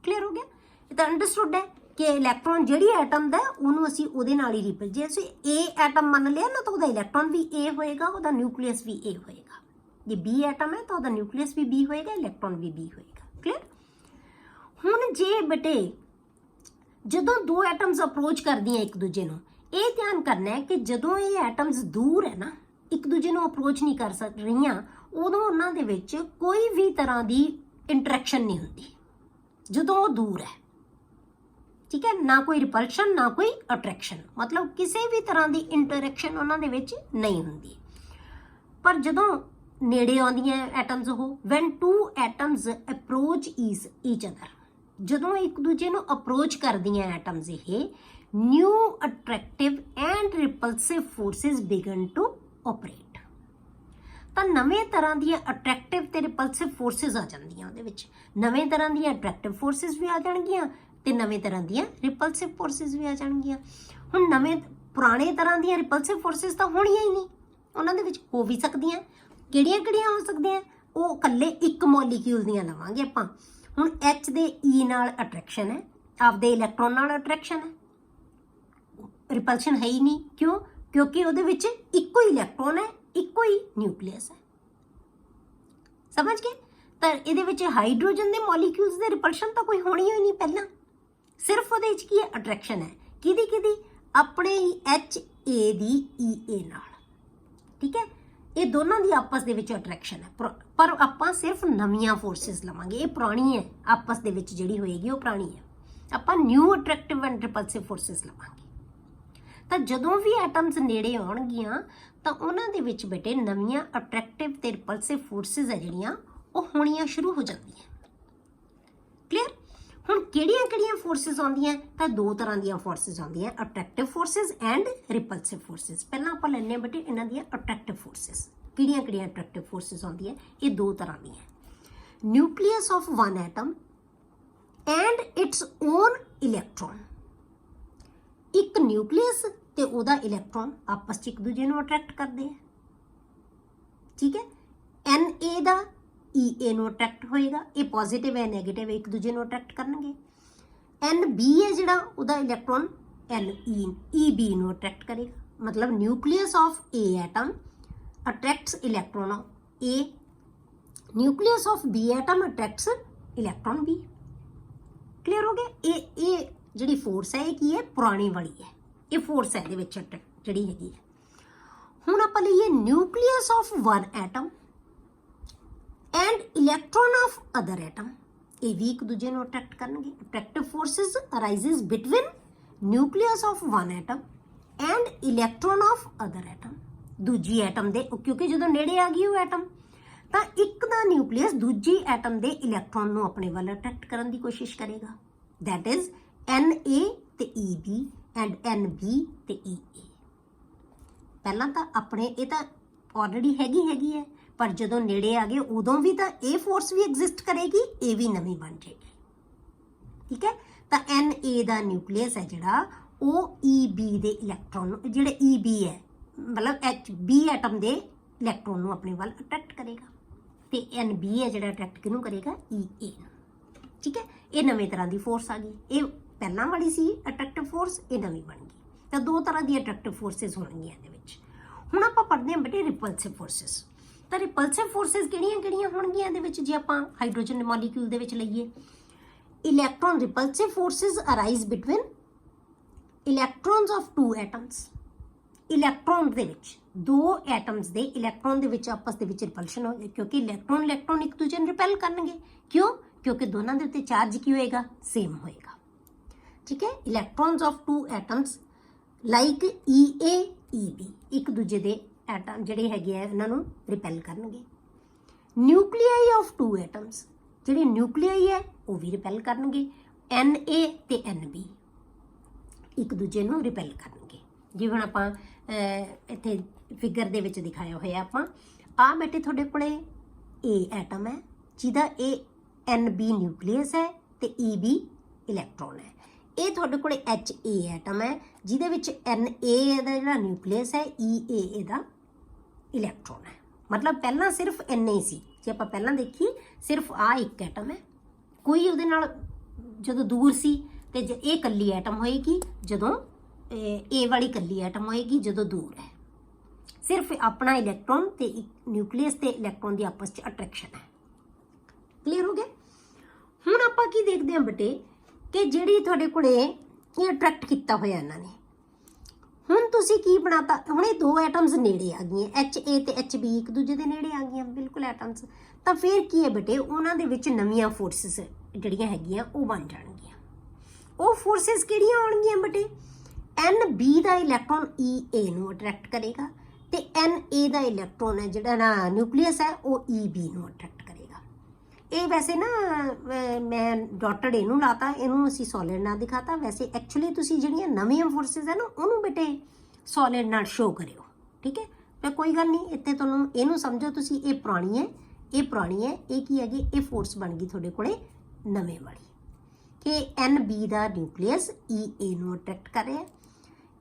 ਕਲੀਅਰ ਹੋ ਗਿਆ? ਇਹ ਤਾਂ ਅੰਡਰਸਟੂਡ ਹੈ ਕਿ ਇਲੈਕਟ੍ਰੋਨ ਜਿਹੜੀ ਐਟਮ ਦਾ ਉਹਨੂੰ ਅਸੀਂ ਉਹਦੇ ਨਾਲ ਹੀ ਰਿਪਲ, ਜੇ ਅਸੀਂ A ਐਟਮ ਮੰਨ ਲਿਆ ਨਾ ਤਾਂ ਉਹਦਾ ਇਲੈਕਟ੍ਰੋਨ ਵੀ A ਹੋਏਗਾ, ਉਹਦਾ ਨਿਊਕਲੀਅਸ ਵੀ A ਹੋਏਗਾ। ਜੇ B ਐਟਮ ਹੈ ਤਾਂ ਉਹਦਾ ਨਿਊਕਲੀਅਸ ਵੀ B ਹੋਏਗਾ, ਇਲੈਕਟ੍ਰੋਨ ਵੀ B ਹੋਏਗਾ। ਕਲੀਅਰ? ਹੁਣ ਜੇ ਬੇਟੇ ਜਦੋਂ 2 ਐਟਮਸ ਅਪਰੋਚ ਕਰਦੀਆਂ ਇੱਕ ਦੂਜੇ ਨੂੰ, ਇਹ ਧਿਆਨ ਕਰਨਾ ਹੈ ਕਿ ਜਦੋਂ ਇਹ ਐਟਮਸ ਦੂਰ ਹੈ ਨਾ, ਇੱਕ ਦੂਜੇ ਨੂੰ ਅਪਰੋਚ ਨਹੀਂ ਕਰ ਸਕ ਰਹੀਆਂ, ਉਦੋਂ ਉਹਨਾਂ ਦੇ ਵਿੱਚ ਕੋਈ ਵੀ ਤਰ੍ਹਾਂ ਦੀ ਇੰਟਰੈਕਸ਼ਨ ਨਹੀਂ ਹੁੰਦੀ ਜਦੋਂ ਉਹ ਦੂਰ ਹੈ, ਠੀਕ ਹੈ। ਨਾ ਕੋਈ ਰਿਪਲਸ਼ਨ, ਨਾ ਕੋਈ ਅਟਰੈਕਸ਼ਨ, ਮਤਲਬ ਕਿਸੇ ਵੀ ਤਰ੍ਹਾਂ ਦੀ ਇੰਟਰੈਕਸ਼ਨ ਉਹਨਾਂ ਦੇ ਵਿੱਚ ਨਹੀਂ ਹੁੰਦੀ। ਪਰ ਜਦੋਂ ਨੇੜੇ ਆਉਂਦੀਆਂ ਐਟਮਸ, ਉਹ when 2 atoms approach each other, ਜਦੋਂ ਇੱਕ ਦੂਜੇ ਨੂੰ ਅਪਰੋਚ ਕਰਦੀਆਂ ਐਟਮਸ, ਇਹ new attractive and repulsive forces begin to operate. ਤਾਂ ਨਵੇਂ ਤਰ੍ਹਾਂ ਦੀਆਂ ਅਟਰੈਕਟਿਵ ਤੇ ਰਿਪਲਸਿਵ ਫੋਰਸਿਸ ਆ ਜਾਂਦੀਆਂ ਉਹਦੇ ਵਿੱਚ। ਨਵੇਂ ਤਰ੍ਹਾਂ ਦੀਆਂ ਅਟਰੈਕਟਿਵ ਫੋਰਸਿਸ ਵੀ ਆ ਜਾਣਗੀਆਂ ਤੇ ਨਵੇਂ ਤਰ੍ਹਾਂ ਦੀਆਂ ਰਿਪਲਸਿਵ ਫੋਰਸਿਸ ਵੀ ਆ ਜਾਣਗੀਆਂ। ਹੁਣ ਪੁਰਾਣੇ ਤਰ੍ਹਾਂ ਦੀਆਂ ਰਿਪਲਸਿਵ ਫੋਰਸਿਸ ਤਾਂ ਹੋਣੀਆਂ ਹੀ ਨਹੀਂ, ਉਹਨਾਂ ਦੇ ਵਿੱਚ ਹੋ ਵੀ ਸਕਦੀਆਂ। ਕਿਹੜੀਆਂ ਹੋ ਸਕਦੀਆਂ? ਉਹ ਇਕੱਲੇ ਇੱਕ ਮੋਲੀਕਿਊਲ ਦੀਆਂ ਲਵਾਂਗੇ ਆਪਾਂ। ਹੁਣ H ਦੇ E ਨਾਲ ਅਟਰੈਕਸ਼ਨ ਹੈ, ਆਪਦੇ ਇਲੈਕਟ੍ਰੋਨ ਨਾਲ ਅਟਰੈਕਸ਼ਨ ਹੈ, ਰਿਪਲਸ਼ਨ ਹੈ ਹੀ ਨਹੀਂ। ਕਿਉਂ? ਕਿਉਂਕਿ ਉਹਦੇ ਵਿੱਚ ਇੱਕੋ ਹੀ ਇਲੈਕਟ੍ਰੋਨ ਹੈ, ਇੱਕੋ ਹੀ ਨਿਊਕਲੀਅਸ ਹੈ। ਸਮਝ ਗਏ? ਤਾਂ ਇਹਦੇ ਵਿੱਚ ਹਾਈਡਰੋਜਨ ਦੇ ਮੋਲੀਕਿਊਲਸ ਦੇ ਰਿਪਲਸ਼ਨ ਤਾਂ ਕੋਈ ਹੋਣੀ ਹੀ ਨਹੀਂ ਪਹਿਲਾਂ। ਸਿਰਫ ਉਹਦੇ ਵਿੱਚ ਕੀ ਹੈ? ਅਟਰੈਕਸ਼ਨ ਹੈ। ਕਿਹਦੀ? ਆਪਣੇ ਹੀ HA ਦੀ EA ਨਾਲ। ਠੀਕ ਹੈ, ਇਹ ਦੋਨਾਂ ਦੀ ਆਪਸ ਦੇ ਵਿੱਚ ਅਟਰੈਕਸ਼ਨ ਹੈ। ਪਰ ਆਪਾਂ ਸਿਰਫ ਨਵੀਆਂ ਫੋਰਸਿਸ ਲਵਾਂਗੇ, ਇਹ ਪੁਰਾਣੀ ਹੈ ਆਪਸ ਦੇ ਵਿੱਚ ਜਿਹੜੀ ਹੋਏਗੀ ਉਹ ਪੁਰਾਣੀ ਹੈ। ਆਪਾਂ new attractive and repulsive forces ਲਵਾਂਗੇ। ਤਾਂ ਜਦੋਂ ਵੀ ਐਟਮਸ ਨੇੜੇ ਆਉਣਗੀਆਂ ਤਾਂ ਉਹਨਾਂ ਦੇ ਵਿੱਚ ਬੇਟੇ ਨਵੀਆਂ ਅਟਰੈਕਟਿਵ ਤੇ ਰਿਪਲਸਿਵ ਫੋਰਸਿਸ ਹੈ ਜਿਹੜੀਆਂ ਉਹ ਹੋਣੀਆਂ ਸ਼ੁਰੂ ਹੋ ਜਾਂਦੀਆਂ। ਕਲੀਅਰ? ਹੁਣ ਕਿਹੜੀਆਂ ਫੋਰਸਿਸ ਆਉਂਦੀਆਂ? ਤਾਂ ਦੋ ਤਰ੍ਹਾਂ ਦੀਆਂ ਫੋਰਸਿਸ ਆਉਂਦੀਆਂ, attractive forces and repulsive forces. ਪਹਿਲਾਂ ਆਪਾਂ ਲੈਣੇ ਬੇਟੇ ਇਹਨਾਂ ਦੀਆਂ ਅਟਰੈਕਟਿਵ ਫੋਰਸਿਸ। ਕਿਹੜੀਆਂ ਅਟਰੈਕਟਿਵ ਫੋਰਸਿਸ ਆਉਂਦੀਆਂ? ਇਹ ਦੋ ਤਰ੍ਹਾਂ ਦੀਆਂ। Nucleus of one atom and its own electron. ਇੱਕ ਨਿਊਕਲੀਅਸ ਤੇ ਉਹਦਾ ਇਲੈਕਟ੍ਰੋਨ ਆਪਸ 'ਚ ਇੱਕ ਦੂਜੇ ਨੂੰ ਅਟਰੈਕਟ ਕਰਦੇ ਆ। ਠੀਕ ਹੈ, Na ਦਾ EA ਨੂੰ ਅਟਰੈਕਟ ਹੋਏਗਾ, ਇਹ ਪੋਜ਼ਿਟਿਵ ਹੈ ਨੈਗੇਟਿਵ ਇੱਕ ਦੂਜੇ ਨੂੰ ਅਟਰੈਕਟ ਕਰਨਗੇ। Nb ਹੈ ਜਿਹੜਾ ਉਹਦਾ ਇਲੈਕਟ੍ਰੋਨ EB ਨੂੰ ਅਟਰੈਕਟ ਕਰੇਗਾ। ਮਤਲਬ nucleus of A atom attracts electron of A, nucleus of B atom attracts electron B। Clear ਹੋ ਗਿਆ? ਇਹ ਜਿਹੜੀ ਫੋਰਸ ਹੈ ਇਹ ਕੀ ਹੈ? ਪੁਰਾਣੀ ਵਾਲੀ ਹੈ। ਇਹ ਫੋਰਸ ਹੈ ਇਹਦੇ ਵਿੱਚ ਜਿਹੜੀ ਹੈਗੀ ਹੈ। ਹੁਣ ਆਪਾਂ ਲਈਏ nucleus of one atom and electron of other atom. ਇਹ ਵੀ ਇੱਕ ਦੂਜੇ ਨੂੰ ਅਟਰੈਕਟ ਕਰਨਗੇ। Attractive forces arises between nucleus of one atom and electron of other atom. ਦੂਜੀ ਐਟਮ ਦੇ, ਕਿਉਂਕਿ ਜਦੋਂ ਨੇੜੇ ਆ ਗਈ ਉਹ ਐਟਮ ਤਾਂ ਇੱਕ ਦਾ ਨਿਊਕਲੀਅਸ ਦੂਜੀ ਐਟਮ ਦੇ ਇਲੈਕਟ੍ਰੋਨ ਨੂੰ ਆਪਣੇ ਵੱਲ ਅਟਰੈਕਟ ਕਰਨ ਦੀ ਕੋਸ਼ਿਸ਼ ਕਰੇਗਾ। ਦੈਟ ਇਜ਼ Na ਤੇ EB ਐਂਡ NB ਤੇ EA। ਪਹਿਲਾਂ ਤਾਂ ਆਪਣੇ ਇਹ ਤਾਂ ਆਲਰੇਡੀ ਹੈਗੀ ਹੈ, ਪਰ ਜਦੋਂ ਨੇੜੇ ਆ ਗਏ ਉਦੋਂ ਵੀ ਤਾਂ ਇਹ ਫੋਰਸ ਵੀ ਐਗਜ਼ਿਸਟ ਕਰੇਗੀ, ਇਹ ਵੀ ਨਵੀਂ ਬਣ ਜਾਏਗੀ। ਠੀਕ ਹੈ, ਤਾਂ Na ਦਾ ਨਿਊਕਲੀਅਸ ਹੈ ਜਿਹੜਾ ਉਹ EB ਦੇ ਇਲੈਕਟ੍ਰੋਨ ਨੂੰ, ਜਿਹੜੇ EB ਹੈ ਮਤਲਬ B ਐਟਮ ਦੇ ਇਲੈਕਟ੍ਰੋਨ ਨੂੰ ਆਪਣੇ ਵੱਲ ਅਟਰੈਕਟ ਕਰੇਗਾ, ਤੇ NB ਹੈ ਜਿਹੜਾ ਅਟਰੈਕਟ ਕਿਹਨੂੰ ਕਰੇਗਾ? EA ਨੂੰ। ਠੀਕ ਹੈ, ਇਹ ਨਵੇਂ ਤਰ੍ਹਾਂ ਦੀ ਫੋਰਸ ਆ ਗਈ। ਇਹ ਪਹਿਲਾਂ ਵਾਲੀ ਸੀ ਅਟਰੈਕਟਿਵ ਫੋਰਸ, ਇਹ ਨਵੀਂ ਬਣ ਗਈ। ਤਾਂ ਦੋ ਤਰ੍ਹਾਂ ਦੀ ਅਟਰੈਕਟਿਵ ਫੋਰਸਿਸ ਹੋਣਗੀਆਂ ਇਹਦੇ ਵਿੱਚ। ਹੁਣ ਆਪਾਂ ਪੜ੍ਹਦੇ ਹਾਂ ਬੇਟੇ ਰਿਪਲਸਿਵ ਫੋਰਸਿਸ। ਤਾਂ ਰਿਪਲਸਿਵ ਫੋਰਸਿਸ ਕਿਹੜੀਆਂ ਹੋਣਗੀਆਂ ਇਹਦੇ ਵਿੱਚ? ਜੇ ਆਪਾਂ ਹਾਈਡਰੋਜਨ ਮੋਲੀਕਿਊਲ ਦੇ ਵਿੱਚ ਲਈਏ, electron repulsive forces arise between electrons of two atoms. Electron ਦੇ ਵਿੱਚ ਦੋ ਐਟਮਸ ਦੇ ਇਲੈਕਟ੍ਰੋਨ ਦੇ ਵਿੱਚ ਆਪਸ ਦੇ ਵਿੱਚ ਰਿਪਲਸ਼ਨ ਹੋਏਗੀ, ਕਿਉਂਕਿ ਇਲੈਕਟ੍ਰੋਨ ਇੱਕ ਦੂਜੇ ਨੂੰ ਰਿਪੈਲ ਕਰਨਗੇ। ਕਿਉਂ? ਕਿਉਂਕਿ ਦੋਨਾਂ ਦੇ ਉੱਤੇ ਚਾਰਜ ਕੀ ਹੋਏਗਾ? ਸੇਮ ਹੋਏਗਾ। ਠੀਕ ਹੈ, electrons of two atoms like EA EB ਇੱਕ ਦੂਜੇ ਦੇ ਐਟਮ ਜਿਹੜੇ ਹੈਗੇ ਆ ਇਹਨਾਂ ਨੂੰ ਰਿਪੈਲ ਕਰਨਗੇ। ਨਿਊਕਲੀਆਈ ਆਫ ਟੂ ਐਟਮਸ, ਜਿਹੜੇ ਨਿਊਕਲੀਆਈ ਹੈ ਉਹ ਵੀ ਰਿਪੈਲ ਕਰਨਗੇ। Na ਤੇ NB ਇੱਕ ਦੂਜੇ ਨੂੰ ਰਿਪੈਲ ਕਰਨਗੇ। ਜਿਵੇਂ ਹੁਣ ਆਪਾਂ ਇੱਥੇ ਫਿਗਰ ਦੇ ਵਿੱਚ ਦਿਖਾਇਆ ਹੋਇਆ ਆਪਾਂ ਆ ਬੇਟੇ ਤੁਹਾਡੇ ਕੋਲੇ A ਐਟਮ ਹੈ ਜਿਹਦਾ ਇਹ NB ਨਿਊਕਲੀਅਸ ਹੈ ਤੇ EB ਇਲੈਕਟ੍ਰੋਨ ਹੈ। ਇਹ ਤੁਹਾਡੇ ਕੋਲੇ HA ਐਟਮ ਹੈ ਜਿਹਦੇ ਵਿੱਚ Na ਦਾ ਜਿਹੜਾ ਨਿਊਕਲੀਅਸ ਹੈ, EA ਇਹਦਾ ਇਲੈਕਟ੍ਰੋਨ ਹੈ। ਮਤਲਬ ਪਹਿਲਾਂ ਸਿਰਫ Na ਸੀ। ਜੇ ਆਪਾਂ ਪਹਿਲਾਂ ਦੇਖੀਏ ਸਿਰਫ ਆ ਇੱਕ ਐਟਮ ਹੈ, ਕੋਈ ਉਹਦੇ ਨਾਲ ਜਦੋਂ ਦੂਰ ਸੀ, ਤੇ ਇਹ ਇਕੱਲੀ ਐਟਮ ਹੋਏਗੀ ਜਦੋਂ A ਵਾਲੀ ਇਕੱਲੀ ਐਟਮ ਹੋਏਗੀ ਜਦੋਂ ਦੂਰ ਹੈ। ਸਿਰਫ ਆਪਣਾ ਇਲੈਕਟ੍ਰੋਨ ਤੇ ਨਿਊਕਲੀਅਸ ਤੇ ਇਲੈਕਟ੍ਰੋਨ ਦੀ ਆਪਸ 'ਚ ਅਟਰੈਕਸ਼ਨ ਹੈ। ਕਲੀਅਰ ਹੋ ਗਿਆ? ਹੁਣ ਆਪਾਂ ਕੀ ਦੇਖਦੇ ਹਾਂ ਬੇਟੇ ਕਿ ਜਿਹੜੀ ਤੁਹਾਡੇ ਕੋਲੇ ਇਹ ਅਟਰੈਕਟ ਕੀਤਾ ਹੋਇਆ ਇਹਨਾਂ ਨੇ, ਹੁਣ ਤੁਸੀਂ ਕੀ ਬਣਾਤਾ? ਹੁਣ ਇਹ ਦੋ ਐਟਮਸ ਨੇੜੇ ਆ ਗਈਆਂ, HA ਤੇ HB ਇੱਕ ਦੂਜੇ ਦੇ ਨੇੜੇ ਆ ਗਈਆਂ ਬਿਲਕੁਲ ਐਟਮਸ। ਤਾਂ ਫਿਰ ਕੀ ਹੈ ਬੇਟੇ, ਉਹਨਾਂ ਦੇ ਵਿੱਚ ਨਵੀਆਂ ਫੋਰਸਿਸ ਜਿਹੜੀਆਂ ਹੈਗੀਆਂ ਉਹ ਬਣ ਜਾਣਗੀਆਂ। ਉਹ ਫੋਰਸਿਸ ਕਿਹੜੀਆਂ ਆਉਣਗੀਆਂ ਬੇਟੇ? NB ਦਾ ਇਲੈਕਟ੍ਰੋਨ EA ਨੂੰ ਅਟਰੈਕਟ ਕਰੇਗਾ ਤੇ Na ਦਾ ਇਲੈਕਟ੍ਰੋਨ ਹੈ ਜਿਹੜਾ ਨਾ ਨਿਊਕਲੀਅਸ ਹੈ ਉਹ EB ਨੂੰ ਅਟਰੈਕਟ ਕਰੇਗਾ। ਇਹ ਵੈਸੇ ਨਾ ਮੈਂ ਡਾਟਡ ਇਹਨੂੰ ਲਾਤਾ, ਇਹਨੂੰ ਅਸੀਂ ਸੋਲਿਡ ਨਾਲ ਦਿਖਾਤਾ। ਵੈਸੇ ਐਕਚੁਅਲੀ ਤੁਸੀਂ ਜਿਹੜੀਆਂ ਨਵੀਆਂ ਫੋਰਸਿਸ ਹੈ ਨਾ ਉਹਨੂੰ ਬੇਟੇ ਸੋਲਿਡ ਨਾਲ ਸ਼ੋ ਕਰਿਓ। ਠੀਕ ਹੈ, ਤੇ ਕੋਈ ਗੱਲ ਨਹੀਂ, ਇੱਥੇ ਤੁਹਾਨੂੰ ਇਹਨੂੰ ਸਮਝੋ ਤੁਸੀਂ, ਇਹ ਪੁਰਾਣੀ ਹੈ, ਇਹ ਪੁਰਾਣੀ ਹੈ, ਇਹ ਕੀ ਹੈਗੀ? ਇਹ ਫੋਰਸ ਬਣ ਗਈ ਤੁਹਾਡੇ ਕੋਲੇ ਨਵੇਂ ਵਾਲੀ ਕਿ NB ਦਾ ਨਿਊਕਲੀਅਸ EA ਨੂੰ ਅਟਰੈਕਟ ਕਰ ਰਿਹਾ,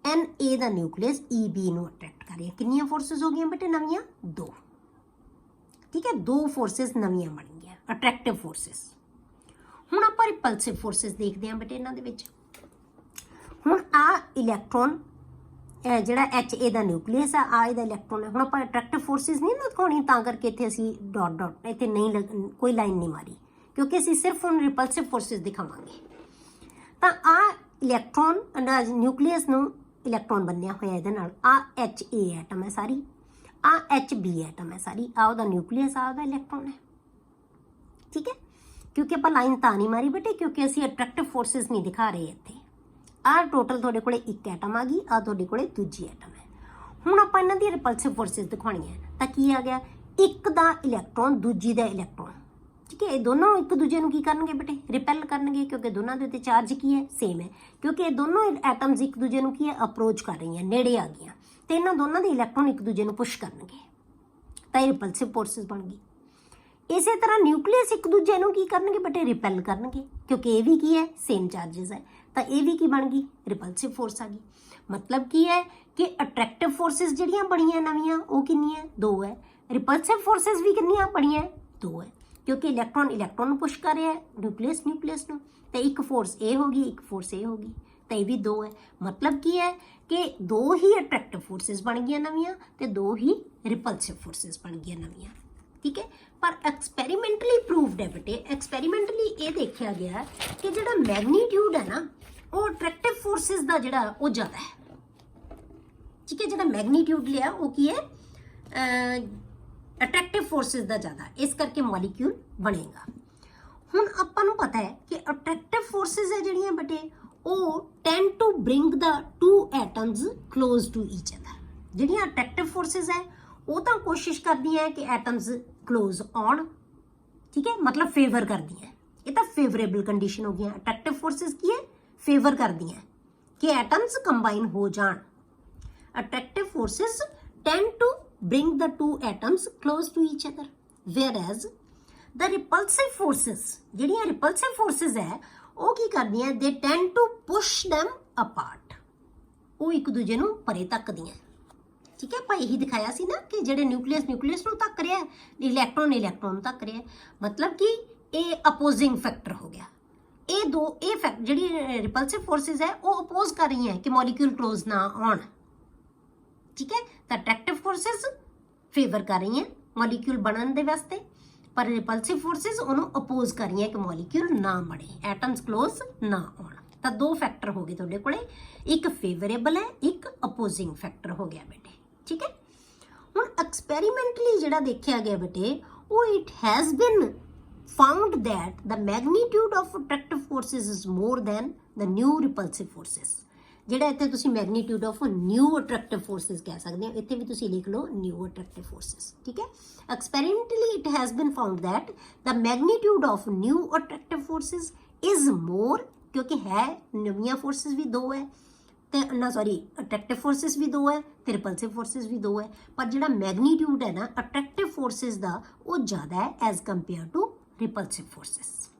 Na ਦਾ ਨਿਊਕਲੀਅਸ EB ਨੂੰ ਅਟਰੈਕਟ ਕਰ ਰਿਹਾ। ਕਿੰਨੀਆਂ ਫੋਰਸਿਸ ਹੋ ਗਈਆਂ ਬੇਟੇ? ਨਵੀਆਂ ਦੋ। ਠੀਕ ਹੈ, ਦੋ ਫੋਰਸਿਸ ਨਵੀਆਂ ਬਣ ਗਈਆਂ ਅਟਰੈਕਟਿਵ ਫੋਰਸਿਸ। ਹੁਣ ਆਪਾਂ ਰਿਪਲਸਿਵ ਫੋਰਸਿਸ ਦੇਖਦੇ ਹਾਂ ਬੇਟੇ ਇਹਨਾਂ ਦੇ ਵਿੱਚ। ਹੁਣ ਆ ਇਲੈਕਟ੍ਰੋਨ ਜਿਹੜਾ HA ਦਾ ਨਿਊਕਲੀਅਸ ਆ ਇਹਦਾ ਇਲੈਕਟ੍ਰੋਨ ਹੈ। ਹੁਣ ਆਪਾਂ ਅਟਰੈਕਟਿਵ ਫੋਰਸਿਸ ਨਹੀਂ ਨਾ ਦਿਖਾਉਣੀ, ਤਾਂ ਕਰਕੇ ਇੱਥੇ ਅਸੀਂ ਡਾਟ ਇੱਥੇ ਨਹੀਂ ਕੋਈ ਲਾਈਨ ਨਹੀਂ ਮਾਰੀ, ਕਿਉਂਕਿ ਅਸੀਂ ਸਿਰਫ ਹੁਣ ਰਿਪਲਸਿਵ ਫੋਰਸਿਸ ਦਿਖਾਵਾਂਗੇ। ਤਾਂ ਆ ਇਲੈਕਟ੍ਰੋਨ ਨਿਊਕਲੀਅਸ ਨੂੰ ਇਲੈਕਟ੍ਰੋਨ ਬੰਨਿਆ ਹੋਇਆ ਇਹਦੇ ਨਾਲ। ਆ HA ਐਟਮ ਹੈ ਸਾਰੀ, ਆ HB ਐਟਮ ਹੈ ਸਾਰੀ, ਆ ਉਹਦਾ ਨਿਊਕਲੀਅਸ, ਆ ਉਹਦਾ ਇਲੈਕਟ੍ਰੋਨ ਹੈ। ਠੀਕ ਹੈ, ਕਿਉਂਕਿ ਆਪਾਂ ਲਾਈਨ ਤਾਂ ਨਹੀਂ ਮਾਰੀ ਬੇਟੇ, ਕਿਉਂਕਿ ਅਸੀਂ ਅਟਰੈਕਟਿਵ ਫੋਰਸਿਸ ਨਹੀਂ ਦਿਖਾ ਰਹੇ ਇੱਥੇ। ਆ ਟੋਟਲ ਤੁਹਾਡੇ ਕੋਲੇ ਇੱਕ ਐਟਮ ਆ ਗਈ, ਆ ਤੁਹਾਡੇ ਕੋਲੇ ਦੂਜੀ ਐਟਮ ਹੈ। ਹੁਣ ਆਪਾਂ ਇਹਨਾਂ ਦੀ ਰਿਪਲਸਿਵ ਫੋਰਸਿਸ ਦਿਖਾਉਣੀਆਂ, ਤਾਂ ਕੀ ਆ ਗਿਆ, ਇੱਕ ਦਾ ਇਲੈਕਟ੍ਰੋਨ ਦੂਜੀ ਦਾ ਇਲੈਕਟ੍ਰੋਨ। ਠੀਕ ਹੈ, ਇਹ ਦੋਨੋਂ ਇੱਕ ਦੂਜੇ ਨੂੰ ਕੀ ਕਰਨਗੇ ਬੇਟੇ, ਰਿਪੈਲ ਕਰਨਗੇ, ਕਿਉਂਕਿ ਦੋਨਾਂ ਦੇ ਉੱਤੇ ਚਾਰਜ ਕੀ ਹੈ, ਸੇਮ ਹੈ। ਕਿਉਂਕਿ ਇਹ ਦੋਨੋਂ ਐਟਮਸ ਇੱਕ ਦੂਜੇ ਨੂੰ ਕੀ ਹੈ, ਅਪਰੋਚ ਕਰ ਰਹੀਆਂ, ਨੇੜੇ ਆ ਗਈਆਂ, ਤੇ ਇਹਨਾਂ ਦੋਨਾਂ ਦੇ ਇਲੈਕਟ੍ਰੋਨ ਇੱਕ ਦੂਜੇ ਨੂੰ ਪੁਸ਼ ਕਰਨਗੇ, ਤਾਂ ਇਹ ਰਿਪਲਸਿਵ ਫੋਰਸਿਸ ਬਣ ਗਈ। ਇਸੇ ਤਰ੍ਹਾਂ ਨਿਊਕਲੀਅਸ ਇੱਕ ਦੂਜੇ ਨੂੰ ਕੀ ਕਰਨਗੇ ਬੇਟੇ, ਰਿਪੈਲ ਕਰਨਗੇ, ਕਿਉਂਕਿ ਇਹ ਵੀ ਕੀ ਹੈ, ਸੇਮ ਚਾਰजेस ਹੈ, ਤਾਂ ਇਹ ਵੀ ਕੀ ਬਣ ਗਈ, ਰਿਪਲਸਿਵ ਫੋਰਸ ਆ ਗਈ। ਮਤਲਬ ਕੀ ਹੈ ਕਿ ਅਟਰੈਕਟਿਵ ਫੋਰਸਿਸ ਜਿਹੜੀਆਂ ਬਣੀਆਂ ਨਵੀਆਂ ਉਹ ਕਿੰਨੀਆਂ, 2 ਹੈ। ਰਿਪਲਸਿਵ ਫੋਰਸਿਸ ਵੀ ਕਿੰਨੀਆਂ ਬਣੀਆਂ, 2 ਹੈ, ਕਿਉਂਕਿ ਇਲੈਕਟ੍ਰੋਨ ਨੂੰ ਪੁਸ਼ ਕਰ ਰਿਹਾ ਹੈ, ਨਿਊਕਲੀਅਸ ਨੂੰ, ਤੇ ਇੱਕ ਫੋਰਸ ਇਹ ਹੋ ਗਈ, ਇੱਕ ਫੋਰਸ ਇਹ ਹੋ ਗਈ, ਤਾਂ ਇਹ ਵੀ 2 ਹੈ। ਮਤਲਬ ਕੀ ਹੈ ਕਿ 2 ਹੀ ਅਟਰੈਕਟਿਵ ਫੋਰਸਿਸ ਬਣ ਗਈਆਂ ਨਵੀਆਂ, ਤੇ 2 ਹੀ ਰਿਪਲਸਿਵ ਫੋਰਸਿਸ ਬਣ ਗਈਆਂ ਨਵੀਆਂ। ਠੀਕ ਹੈ, ਪਰ ਐਕਸਪੈਰੀਮੈਂਟਲੀ ਪ੍ਰੂਵਡ ਹੈ ਬੇਟੇ, ਐਕਸਪੈਰੀਮੈਂਟਲੀ ਇਹ ਦੇਖਿਆ ਗਿਆ ਕਿ ਜਿਹੜਾ ਮੈਗਨੀਟਿਊਡ ਹੈ ਨਾ, ਉਹ ਅਟਰੈਕਟਿਵ ਫੋਰਸਿਸ ਦਾ ਜਿਹੜਾ ਉਹ ਜ਼ਿਆਦਾ ਹੈ। ਠੀਕ ਹੈ, ਜਿਹੜਾ ਮੈਗਨੀਟਿਊਡ ਲਿਆ ਉਹ ਕੀ ਹੈ, ਅਟਰੈਕਟਿਵ ਫੋਰਸਿਸ ਦਾ ਜ਼ਿਆਦਾ, ਇਸ ਕਰਕੇ ਮੋਲੀਕਿਊਲ ਬਣੇਗਾ। ਹੁਣ ਆਪਾਂ ਨੂੰ ਪਤਾ ਹੈ ਕਿ ਅਟਰੈਕਟਿਵ ਫੋਰਸਿਸ ਹੈ ਜਿਹੜੀਆਂ ਬੇਟੇ, ਉਹ tend to bring the 2 atoms close to each other. ਜਿਹੜੀਆਂ ਅਟਰੈਕਟਿਵ ਫੋਰਸਿਸ ਹੈ ਉਹ ਤਾਂ ਕੋਸ਼ਿਸ਼ ਕਰਦੀਆਂ ਕਿ ਐਟਮਸ ਕਲੋਜ਼ ਆਉਣ। ਠੀਕ ਹੈ, ਮਤਲਬ ਫੇਵਰ ਕਰਦੀਆਂ, ਇਹ ਤਾਂ ਫੇਵਰੇਬਲ ਕੰਡੀਸ਼ਨ ਹੋ ਗਈਆਂ। ਅਟਰੈਕਟਿਵ ਫੋਰਸਿਸ ਕੀ ਹੈ, ਫੇਵਰ ਕਰਦੀਆਂ ਕਿ ਐਟਮਸ ਕੰਬਾਈਨ ਹੋ ਜਾਣ। Attractive forces tend to bring the 2 atoms close to each other, whereas the repulsive forces, ਜਿਹੜੀਆਂ repulsive forces ਹੈ ਉਹ ਕੀ ਕਰਦੀਆਂ, they tend to push them apart, ਉਹ ਇੱਕ ਦੂਜੇ ਨੂੰ ਪਰੇ ਧੱਕਦੀਆਂ। ਠੀਕ ਹੈ, ਆਪਾਂ ਇਹੀ ਦਿਖਾਇਆ ਸੀ ਨਾ ਕਿ ਜਿਹੜੇ ਨਿਊਕਲੀਅਸ ਨੂੰ ਧੱਕ ਰਿਹਾ, ਇਲੈਕਟ੍ਰੋਨ ਨੂੰ ਧੱਕ ਰਿਹਾ, ਮਤਲਬ ਕਿ ਇਹ ਅਪੋਜ਼ਿੰਗ ਫੈਕਟਰ ਹੋ ਗਿਆ। ਇਹ ਫੈਕਟ ਜਿਹੜੀ ਰਿਪਲਸਿਵ ਫੋਰਸਿਸ ਹੈ ਉਹ ਅਪੋਜ਼ ਕਰ ਰਹੀਆਂ ਕਿ ਮੋਲੀਕਿਊਲ ਕਲੋਜ਼ ਨਾ ਆਉਣ। ਠੀਕ ਹੈ, ਤਾਂ ਅਟਰੈਕਟਿਵ ਫੋਰਸਿਸ ਫੇਵਰ ਕਰ ਰਹੀਆਂ ਮੋਲੀਕਿਊਲ ਬਣਨ ਦੇ ਵਾਸਤੇ, ਪਰ ਰਿਪਲਸਿਵ ਫੋਰਸਿਸ ਉਹਨੂੰ ਅਪੋਜ਼ ਕਰ ਰਹੀਆਂ ਕਿ ਮੋਲੀਕਿਊਲ ਨਾ ਬਣੇ, ਐਟਮਸ ਕਲੋਜ਼ ਨਾ ਆਉਣ। ਤਾਂ 2 ਫੈਕਟਰ ਹੋ ਗਏ ਤੁਹਾਡੇ ਕੋਲੇ, ਇੱਕ ਫੇਵਰੇਬਲ ਹੈ, ਇੱਕ ਅਪੋਜ਼ਿੰਗ ਫੈਕਟਰ ਹੋ ਗਿਆ ਬੇਟੇ। ਠੀਕ ਹੈ, ਹੁਣ ਐਕਸਪੈਰੀਮੈਂਟਲੀ ਜਿਹੜਾ ਦੇਖਿਆ ਗਿਆ ਬੇਟੇ, ਉਹ ਇਟ ਹੈਜ਼ ਬਿਨ found that the magnitude of attractive forces is more than the new repulsive forces। ਜਿਹੜਾ ਇੱਥੇ ਤੁਸੀਂ magnitude of new attractive forces ਕਹਿ ਸਕਦੇ ਹੋ, ਇੱਥੇ ਵੀ ਤੁਸੀਂ ਲਿਖ ਲਓ ਨਿਊ ਅਟਰੈਕਟਿਵ ਫੋਰਸਿਸ। ਠੀਕ ਹੈ, experimentally it has been found that the magnitude of new attractive forces is more, ਕਿਉਂਕਿ ਹੈ ਨਵੀਆਂ ਫੋਰਸਿਸ ਵੀ 2 ਹੈ, ਤੇ ਅਟਰੈਕਟਿਵ ਫੋਰਸਿਸ ਵੀ 2 ਹੈ, ਤੇ ਰਿਪਲਸਿਵ ਫੋਰਸਿਸ ਵੀ 2 ਹੈ, ਪਰ ਜਿਹੜਾ ਮੈਗਨੀਟਿਊਡ ਹੈ ਨਾ ਅਟਰੈਕਟਿਵ ਫੋਰਸਿਸ ਦਾ ਉਹ ਜ਼ਿਆਦਾ ਹੈ ਐਜ਼ ਕੰਪੇਅਰ ਟੂ ਰਿਪਲਸਿਵ ਫੋਰਸਿਸ।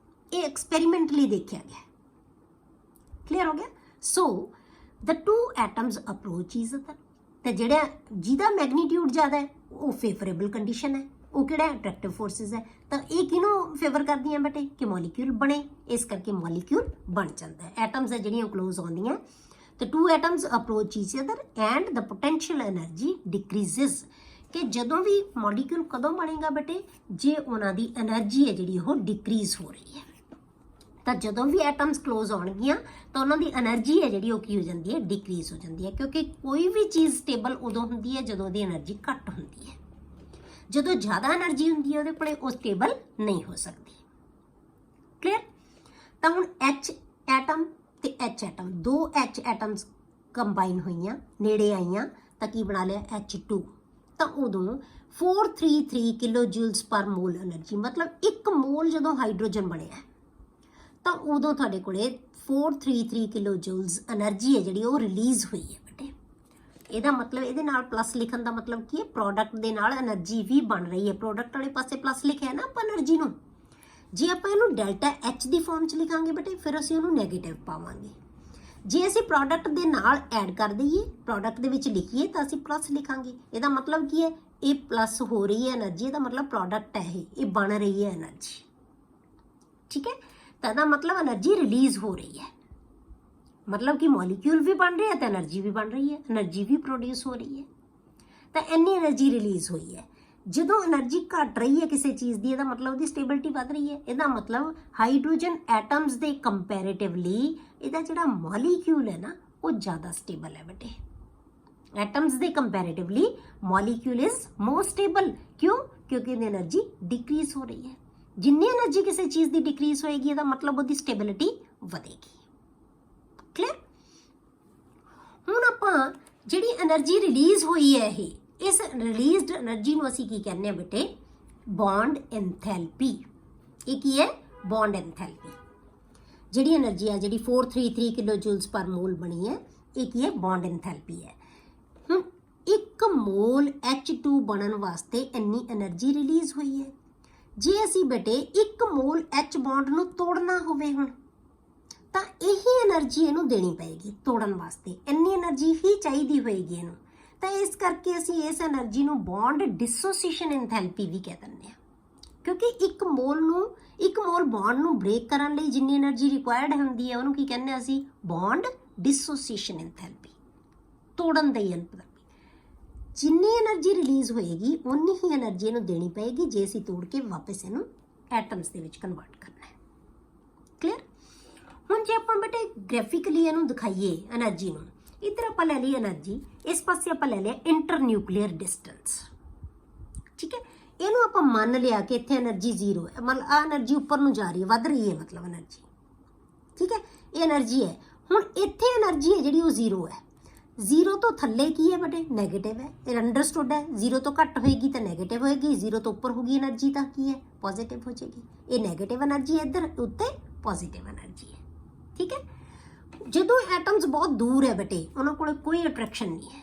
ਇਹ ਐਕਸਪੈਰੀਮੈਂਟਲੀ ਦੇਖਿਆ ਗਿਆ। ਕਲੀਅਰ ਹੋ ਗਿਆ? ਸੋ the 2 atoms approach each other, ਤੇ ਜਿਹਦਾ ਮੈਗਨੀਟਿਊਡ ਜ਼ਿਆਦਾ ਹੈ ਉਹ ਫੇਵਰੇਬਲ ਕੰਡੀਸ਼ਨ ਹੈ, ਉਹ ਕਿਹੜਾ ਅਟਰੈਕਟਿਵ ਫੋਰਸਿਸ ਹੈ। ਤਾਂ ਇਹ ਕਿਹਨੂੰ ਫੇਵਰ ਕਰਦੀਆਂ ਬੇਟੇ, ਕਿ ਮੋਲੀਕਿਊਲ ਬਣੇ, ਇਸ ਕਰਕੇ ਮੋਲੀਕਿਊਲ ਬਣ ਜਾਂਦਾ ਹੈ। ਐਟਮਸ ਹੈ ਜਿਹੜੀਆਂ ਕਲੋਜ਼ ਆਉਂਦੀਆਂ, ਤੇ 2 atoms approach each other and the potential energy decreases, ਕਿ ਜਦੋਂ ਵੀ ਮੋਲੀਕਿਊਲ ਕਦੋਂ ਬਣੇਗਾ ਬੇਟੇ, ਜੇ ਉਹਨਾਂ ਦੀ એનર્ਜੀ ਹੈ ਜਿਹੜੀ ਉਹ ਡਿਕਰੀਜ਼ ਹੋ ਰਹੀ ਹੈ। ਤਾਂ ਜਦੋਂ ਵੀ ਐਟਮਸ ਕਲੋਜ਼ ਆਉਣਗੀਆਂ ਤਾਂ ਉਹਨਾਂ ਦੀ એનર્ਜੀ ਹੈ ਜਿਹੜੀ ਉਹ ਕੀ ਹੋ ਜਾਂਦੀ ਹੈ, ਡਿਕਰੀਜ਼ ਹੋ ਜਾਂਦੀ ਹੈ, ਕਿਉਂਕਿ ਕੋਈ ਵੀ ਚੀਜ਼ ਸਟੇਬਲ ਉਦੋਂ ਹੁੰਦੀ ਹੈ ਜਦੋਂ ਉਹਦੀ એનર્ਜੀ ਘੱਟ ਹੁੰਦੀ ਹੈ। ਜਦੋਂ ਜ਼ਿਆਦਾ એનર્ਜੀ ਹੁੰਦੀ ਹੈ ਉਹਦੇ ਕੋਲੇ, ਉਹ ਸਟੇਬਲ ਨਹੀਂ ਹੋ ਸਕਦੀ। ਕਲੀਅਰ? ਤਾਂ ਹੁਣ H ਐਟਮ ਤੇ H atom, 2 H atoms combine ਹੋਈਆਂ, ਨੇੜੇ ਆਈਆਂ, ਤਾਂ ਕੀ ਬਣਾ ਲਿਆ, H2। ਤਾਂ ਉਦੋਂ 433 ਕਿਲੋ ਜੂਲਸ ਪਰ ਮੋਲ એનર્ਜੀ, ਮਤਲਬ 1 ਮੋਲ ਜਦੋਂ ਹਾਈਡਰੋਜਨ ਬਣਿਆ ਤਾਂ ਉਦੋਂ ਤੁਹਾਡੇ ਕੋਲੇ 433 ਕਿਲੋ ਜੂਲਸ એનર્ਜੀ ਹੈ ਜਿਹੜੀ ਉਹ ਰਿਲੀਜ਼ ਹੋਈ ਹੈ ਬੇਟੇ। ਇਹਦਾ ਮਤਲਬ, ਇਹਦੇ ਨਾਲ ਪਲੱਸ ਲਿਖਣ ਦਾ ਮਤਲਬ ਕੀ ਹੈ, ਪ੍ਰੋਡਕਟ ਦੇ ਨਾਲ એનર્ਜੀ ਵੀ ਬਣ ਰਹੀ ਹੈ। ਪ੍ਰੋਡਕਟ ਵਾਲੇ ਪਾਸੇ ਪਲੱਸ ਲਿਖਿਆ ਨਾ ਆਪਾਂ એનર્ਜੀ ਨੂੰ। ਜੇ ਆਪਾਂ ਇਹਨੂੰ ਡੈਲਟਾ H ਦੀ ਫਾਰਮ 'ਚ ਲਿਖਾਂਗੇ ਬੇਟੇ, ਫਿਰ ਅਸੀਂ ਉਹਨੂੰ ਨੈਗੇਟਿਵ ਪਾਵਾਂਗੇ। ਜੇ ਅਸੀਂ ਪ੍ਰੋਡਕਟ ਦੇ ਨਾਲ ਐਡ ਕਰ ਦਈਏ, ਪ੍ਰੋਡਕਟ ਦੇ ਵਿੱਚ ਲਿਖੀਏ, ਤਾਂ ਅਸੀਂ ਪਲੱਸ ਲਿਖਾਂਗੇ। ਇਹਦਾ ਮਤਲਬ ਕੀ ਹੈ, ਇਹ ਪਲੱਸ ਹੋ ਰਹੀ ਹੈ એનર્ਜੀ, ਇਹਦਾ ਮਤਲਬ ਪ੍ਰੋਡਕਟ ਹੈ ਇਹ ਬਣ ਰਹੀ ਹੈ એનર્ਜੀ। ਠੀਕ ਹੈ, ਤਾਂ ਇਹਦਾ ਮਤਲਬ એનર્ਜੀ ਰਿਲੀਜ਼ ਹੋ ਰਹੀ ਹੈ। मतलब कि मॉलिक्यूल भी बन रहे हैं तो एनर्जी भी बन रही है, एनर्जी भी प्रोड्यूस हो रही है। तो इन्नी एनर्जी रिलीज़ हुई है। ਜਦੋਂ એનર્ਜੀ ਘਟ ਰਹੀ ਹੈ ਕਿਸੇ ਚੀਜ਼ ਦੀ, ਇਹਦਾ ਮਤਲਬ ਉਹਦੀ ਸਟੇਬਿਲਿਟੀ ਵੱਧ ਰਹੀ ਹੈ। ਇਹਦਾ ਮਤਲਬ ਹਾਈਡਰੋਜਨ ਐਟਮਸ ਦੇ ਕੰਪੈरेटिवली ਇਹਦਾ ਜਿਹੜਾ ਮੋਲੀਕਿਊਲ ਹੈ ਨਾ ਉਹ ਜ਼ਿਆਦਾ ਸਟੇਬਲ ਹੈ ਬੇਟੇ। ਐਟਮਸ ਦੇ ਕੰਪੈरेटिवली ਮੋਲੀਕਿਊਲ ਇਜ਼ ਮੋਰ ਸਟੇਬਲ। ਕਿਉਂ? ਕਿਉਂਕਿ ਇਹਦੀ એનર્ਜੀ ਡਿਕਰੀਜ਼ ਹੋ ਰਹੀ ਹੈ। ਜਿੰਨੀ એનર્ਜੀ ਕਿਸੇ ਚੀਜ਼ ਦੀ ਡਿਕਰੀਜ਼ ਹੋਏਗੀ ਇਹਦਾ ਮਤਲਬ ਉਹਦੀ ਸਟੇਬਿਲਿਟੀ ਵਧੇਗੀ। ਕਲੀਅਰ? ਹੁਣ ਆਪਾਂ ਜਿਹੜੀ એનર્ਜੀ ਰਿਲੀਜ਼ ਹੋਈ ਹੈ इस रिलीज्ड एनर्जी ਨੂੰ ਅਸੀਂ ਕੀ ਕਹਿੰਦੇ ਆ ਬੇਟੇ? Bond enthalpy. ਇਹ ਕੀ ਹੈ? Bond enthalpy. ਜਿਹੜੀ એનર્ਜੀ ਆ ਜਿਹੜੀ 433 किलो जूल्स पर मोल ਬਣੀ ਹੈ, ਇਹ ਕੀ ਹੈ? बॉन्ड एंथैल्पी ਹੈ। ਹੁਣ 1 मोल H2 ਬਣਨ ਵਾਸਤੇ ਇੰਨੀ એનર્ਜੀ ਰਿਲੀਜ਼ ਹੋਈ ਹੈ। ਜੇ ਅਸੀਂ ਬੇਟੇ 1 मोल H ਬੌਂਡ ਨੂੰ ਤੋੜਨਾ ਹੋਵੇ ਹੁਣ ਤਾਂ ਇਹੀ એનર્ਜੀ ਇਹਨੂੰ ਦੇਣੀ ਪਏਗੀ ਤੋੜਨ ਵਾਸਤੇ। ਇੰਨੀ એનર્ਜੀ ਹੀ ਚਾਹੀਦੀ ਹੋਏਗੀ ਇਹਨੂੰ। ਤਾਂ ਇਸ ਕਰਕੇ ਅਸੀਂ ਇਸ એનર્ਜੀ ਨੂੰ ਬੌਂਡ ਡਿਸੋਸੀਏਸ਼ਨ ਐਂਥੈਲਪੀ ਵੀ ਕਹਿ ਦਿੰਦੇ ਹਾਂ। ਕਿਉਂਕਿ 1 ਮੋਲ ਬੌਂਡ ਨੂੰ ਬ੍ਰੇਕ ਕਰਨ ਲਈ ਜਿੰਨੀ એનર્ਜੀ ਰਿਕੁਆਇਰਡ ਹੁੰਦੀ ਹੈ ਉਹਨੂੰ ਕੀ ਕਹਿੰਦੇ ਹਾਂ ਅਸੀਂ? ਬੌਂਡ ਡਿਸੋਸੀਏਸ਼ਨ ਐਂਥੈਲਪੀ। ਤੋੜਨ ਦੀ ਐਂਥੈਲਪੀ। ਜਿੰਨੀ એનર્ਜੀ ਰਿਲੀਜ਼ ਹੋਏਗੀ ਉਨੀ ਹੀ એનર્ਜੀ ਇਹਨੂੰ ਦੇਣੀ ਪਏਗੀ ਜੇ ਅਸੀਂ ਤੋੜ ਕੇ ਵਾਪਸ ਇਹਨੂੰ ਐਟਮਸ ਦੇ ਵਿੱਚ ਕਨਵਰਟ ਕਰਨਾ ਹੈ। ਕਲੀਅਰ? ਹੁਣ ਜੇ ਆਪਾਂ ਬੇਟੇ ਗ੍ਰਾਫਿਕਲੀ ਇਹਨੂੰ ਦਿਖਾਈਏ એનર્ਜੀ ਨੂੰ, इधर आप ले ली एनर्जी, इस पासे आप ले लिया इंटरन्यूक्लीयर डिस्टेंस। ठीक है, इनू आप मान लिया कि इतने एनर्जी 0 है, मतलब आ एनर्जी ऊपर नूं जा रही है, वध रही है मतलब एनर्जी। ठीक है, ये एनर्जी है। हुण इत्थे एनर्जी है जिहड़ी वो 0 है। 0 तो थल्ले की है बेटे? नैगेटिव है। ये अंडरस्टूड है। 0 तो घट होएगी तो नैगेटिव होएगी, 0 तो उपर होगी एनर्जी तो की है? पॉजिटिव हो जाएगी। ये नैगेटिव एनर्जी है, इधर उत्ते पॉजिटिव एनर्जी है। ठीक है, ਜਦੋਂ ਐਟਮਸ ਬਹੁਤ ਦੂਰ ਹੈ ਬੇਟੇ ਉਹਨਾਂ ਕੋਲ ਕੋਈ ਅਟਰੈਕਸ਼ਨ ਨਹੀਂ ਹੈ,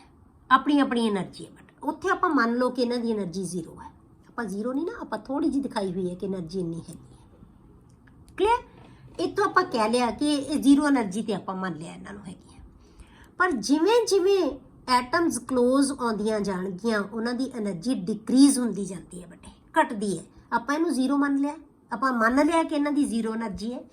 ਆਪਣੀ ਆਪਣੀ એનર્ਜੀ ਹੈ ਬੇਟੇ। ਉੱਥੇ ਆਪਾਂ ਮੰਨ ਲਓ ਕਿ ਇਹਨਾਂ ਦੀ એનર્ਜੀ 0 ਹੈ। ਆਪਾਂ 0 ਨਹੀਂ ਨਾ, ਆਪਾਂ ਥੋੜੀ ਜਿਹੀ ਦਿਖਾਈ ਹੋਈ ਹੈ ਕਿ એનર્ਜੀ ਇੰਨੀ ਹੈਗੀ ਹੈ। ਕਲੀਅਰ? ਇੱਥੋਂ ਆਪਾਂ ਕਹਿ ਲਿਆ ਕਿ ਇਹ 0 એનર્ਜੀ ਤੇ ਆਪਾਂ ਮੰਨ ਲਿਆ ਇਹਨਾਂ ਨੂੰ ਹੈਗੀ ਹੈ। ਪਰ ਜਿਵੇਂ ਜਿਵੇਂ ਐਟਮਸ ਕਲੋਜ਼ ਆਉਂਦੀਆਂ ਜਾਣਗੀਆਂ ਉਹਨਾਂ ਦੀ એનર્ਜੀ ਡਿਕਰੀਜ਼ ਹੁੰਦੀ ਜਾਂਦੀ ਹੈ ਬੇਟੇ, ਘਟਦੀ ਹੈ। ਆਪਾਂ ਇਹਨੂੰ 0 ਮੰਨ ਲਿਆ, ਆਪਾਂ ਮੰਨ ਲਿਆ ਕਿ ਇਹਨਾਂ ਦੀ 0 એનર્ਜੀ ਹੈ।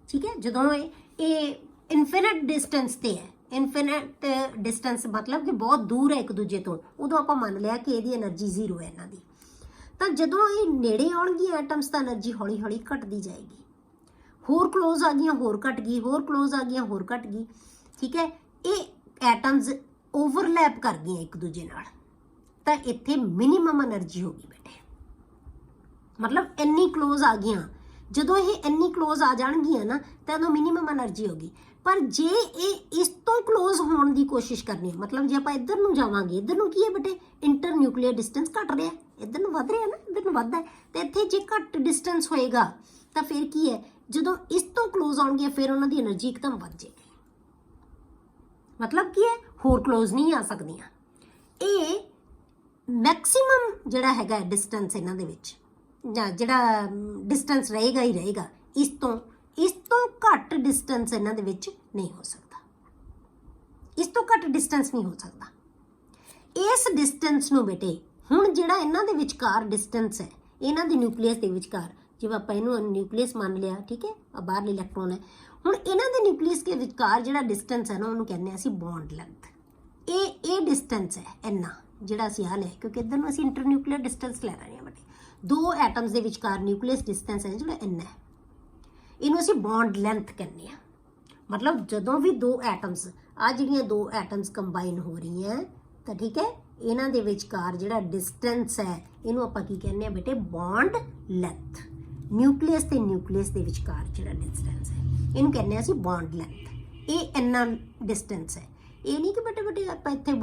ਠੀਕ ਹੈ, ਜਦੋਂ ਇਹ ਇਨਫਿਨਿਟ ਡਿਸਟੈਂਸ ਤੇ ਹੈ, ਇਨਫਿਨਿਟ ਡਿਸਟੈਂਸ ਮਤਲਬ ਕਿ ਬਹੁਤ ਦੂਰ ਹੈ ਇੱਕ ਦੂਜੇ ਤੋਂ, ਉਦੋਂ ਆਪਾਂ ਮੰਨ ਲਿਆ ਕਿ ਇਹਦੀ એનર્ਜੀ 0 ਹੈ ਇਹਨਾਂ ਦੀ। ਤਾਂ ਜਦੋਂ ਇਹ ਨੇੜੇ ਆਉਣਗੀਆਂ ਐਟਮਸ ਤਾਂ એનર્ਜੀ ਹੌਲੀ ਹੌਲੀ ਘਟਦੀ ਜਾਏਗੀ। ਹੋਰ ਕਲੋਜ਼ ਆ ਗਈਆਂ ਹੋਰ ਘਟ ਗਈ, ਹੋਰ ਕਲੋਜ਼ ਆ ਗਈਆਂ ਹੋਰ ਘਟ ਗਈ। ਠੀਕ ਹੈ, ਇਹ ਐਟਮਸ ਓਵਰਲੈਪ ਕਰ ਗਈਆਂ ਇੱਕ ਦੂਜੇ ਨਾਲ ਤਾਂ ਇੱਥੇ ਮਿਨੀਮਮ એનર્ਜੀ ਹੋ ਗਈ ਬੇਟੇ। ਮਤਲਬ ਇੰਨੀ ਕਲੋਜ਼ ਆ ਗਈਆਂ, ਜਦੋਂ ਇਹ ਇੰਨੀ ਕਲੋਜ਼ ਆ ਜਾਣਗੀਆਂ ਨਾ ਤਾਂ ਉਦੋਂ ਮਿਨੀਮਮ એનર્ਜੀ ਹੋਗੀ। ਪਰ ਜੇ ਇਹ ਇਸ ਤੋਂ ਕਲੋਜ਼ ਹੋਣ ਦੀ ਕੋਸ਼ਿਸ਼ ਕਰਨੀ ਹੈ, ਮਤਲਬ ਜੇ ਆਪਾਂ ਇੱਧਰ ਨੂੰ ਜਾਵਾਂਗੇ, ਇੱਧਰ ਨੂੰ ਕੀ ਹੈ ਬੇਟੇ? ਇੰਟਰ ਨਿਊਕਲੀਅਰ ਡਿਸਟੈਂਸ ਘਟ ਰਿਹਾ, ਇੱਧਰ ਨੂੰ ਵੱਧ ਰਿਹਾ ਨਾ, ਇੱਧਰ ਨੂੰ ਵੱਧਦਾ। ਤੇ ਇੱਥੇ ਜੇ ਘੱਟ ਡਿਸਟੈਂਸ ਹੋਏਗਾ ਤਾਂ ਫਿਰ ਕੀ ਹੈ? ਜਦੋਂ ਇਸ ਤੋਂ ਕਲੋਜ਼ ਆਉਣਗੇ ਫਿਰ ਉਹਨਾਂ ਦੀ એનર્ਜੀ ਇੱਕਦਮ ਵੱਧ ਜਾਏਗੀ। ਮਤਲਬ ਕੀ ਹੈ? ਹੋਰ ਕਲੋਜ਼ ਨਹੀਂ ਆ ਸਕਦੀਆਂ। ਇਹ ਮੈਕਸਿਮਮ ਜਿਹੜਾ ਹੈਗਾ ਡਿਸਟੈਂਸ ਇਹਨਾਂ ਦੇ ਵਿੱਚ, ਜਾਂ ਜਿਹੜਾ ਡਿਸਟੈਂਸ ਰਹੇਗਾ ਹੀ ਰਹੇਗਾ। ਇਸ ਤੋਂ ਘੱਟ ਡਿਸਟੈਂਸ ਇਹਨਾਂ ਦੇ ਵਿੱਚ ਨਹੀਂ ਹੋ ਸਕਦਾ। ਇਸ ਤੋਂ ਘੱਟ ਡਿਸਟੈਂਸ ਨਹੀਂ ਹੋ ਸਕਦਾ। ਇਸ ਡਿਸਟੈਂਸ ਨੂੰ ਬੇਟੇ ਹੁਣ ਜਿਹੜਾ ਇਹਨਾਂ ਦੇ ਵਿਚਕਾਰ ਡਿਸਟੈਂਸ ਹੈ, ਇਹਨਾਂ ਦੇ ਨਿਊਕਲੀਅਸ ਦੇ ਵਿਚਕਾਰ, ਜਿਵੇਂ ਆਪਾਂ ਇਹਨੂੰ ਨਿਊਕਲੀਅਸ ਮੰਨ ਲਿਆ, ਠੀਕ ਹੈ, ਬਾਹਰ ਇਲੈਕਟ੍ਰੋਨ ਹੈ। ਹੁਣ ਇਹਨਾਂ ਦੇ ਨਿਊਕਲੀਅਸ ਦੇ ਵਿਚਕਾਰ ਜਿਹੜਾ ਡਿਸਟੈਂਸ ਹੈ ਨਾ ਉਹਨੂੰ ਕਹਿੰਦੇ ਅਸੀਂ ਬੌਂਡ ਲੈਂਥ। ਇਹ ਡਿਸਟੈਂਸ ਹੈ ਇੰਨਾ ਜਿਹੜਾ ਅਸੀਂ ਆ ਲਿਆ, ਕਿਉਂਕਿ ਇੱਧਰ ਨੂੰ ਅਸੀਂ ਇੰਟਰ ਨਿਊਕਲੀਅਰ ਡਿਸਟੈਂਸ ਲੈ ਰਹੇ ਹਾਂ ਬੇਟੇ। ਦੋ ਐਟਮਸ ਦੇ ਵਿਚਕਾਰ ਨਿਊਕਲੀਅਸ ਡਿਸਟੈਂਸ ਹੈ ਜਿਹੜਾ ਇੰਨਾ ਹੈ, ਇਹਨੂੰ ਅਸੀਂ ਬੌਂਡ ਲੈਂਥ ਕਹਿੰਦੇ ਹਾਂ। ਮਤਲਬ ਜਦੋਂ ਵੀ ਦੋ ਐਟਮਸ, ਆ ਜਿਹੜੀਆਂ ਦੋ ਐਟਮਸ ਕੰਬਾਈਨ ਹੋ ਰਹੀਆਂ ਤਾਂ ਠੀਕ ਹੈ, ਇਹਨਾਂ ਦੇ ਵਿਚਕਾਰ ਜਿਹੜਾ ਡਿਸਟੈਂਸ ਹੈ ਇਹਨੂੰ ਆਪਾਂ ਕੀ ਕਹਿੰਦੇ ਹਾਂ ਬੇਟੇ? Bond length. ਨਿਊਕਲੀਅਸ ਤੇ ਨਿਊਕਲੀਅਸ ਦੇ ਵਿਚਕਾਰ ਜਿਹੜਾ ਡਿਸਟੈਂਸ ਹੈ ਇਹਨੂੰ ਕਹਿੰਦੇ ਹਾਂ ਅਸੀਂ ਬੌਂਡ ਲੈਂਥ। ਇਹ ਇੰਨਾ ਡਿਸਟੈਂਸ ਹੈ। ਇਹ ਨਹੀਂ ਕਿ ਬੇਟੇ ਆਪਾਂ ਇੱਥੇ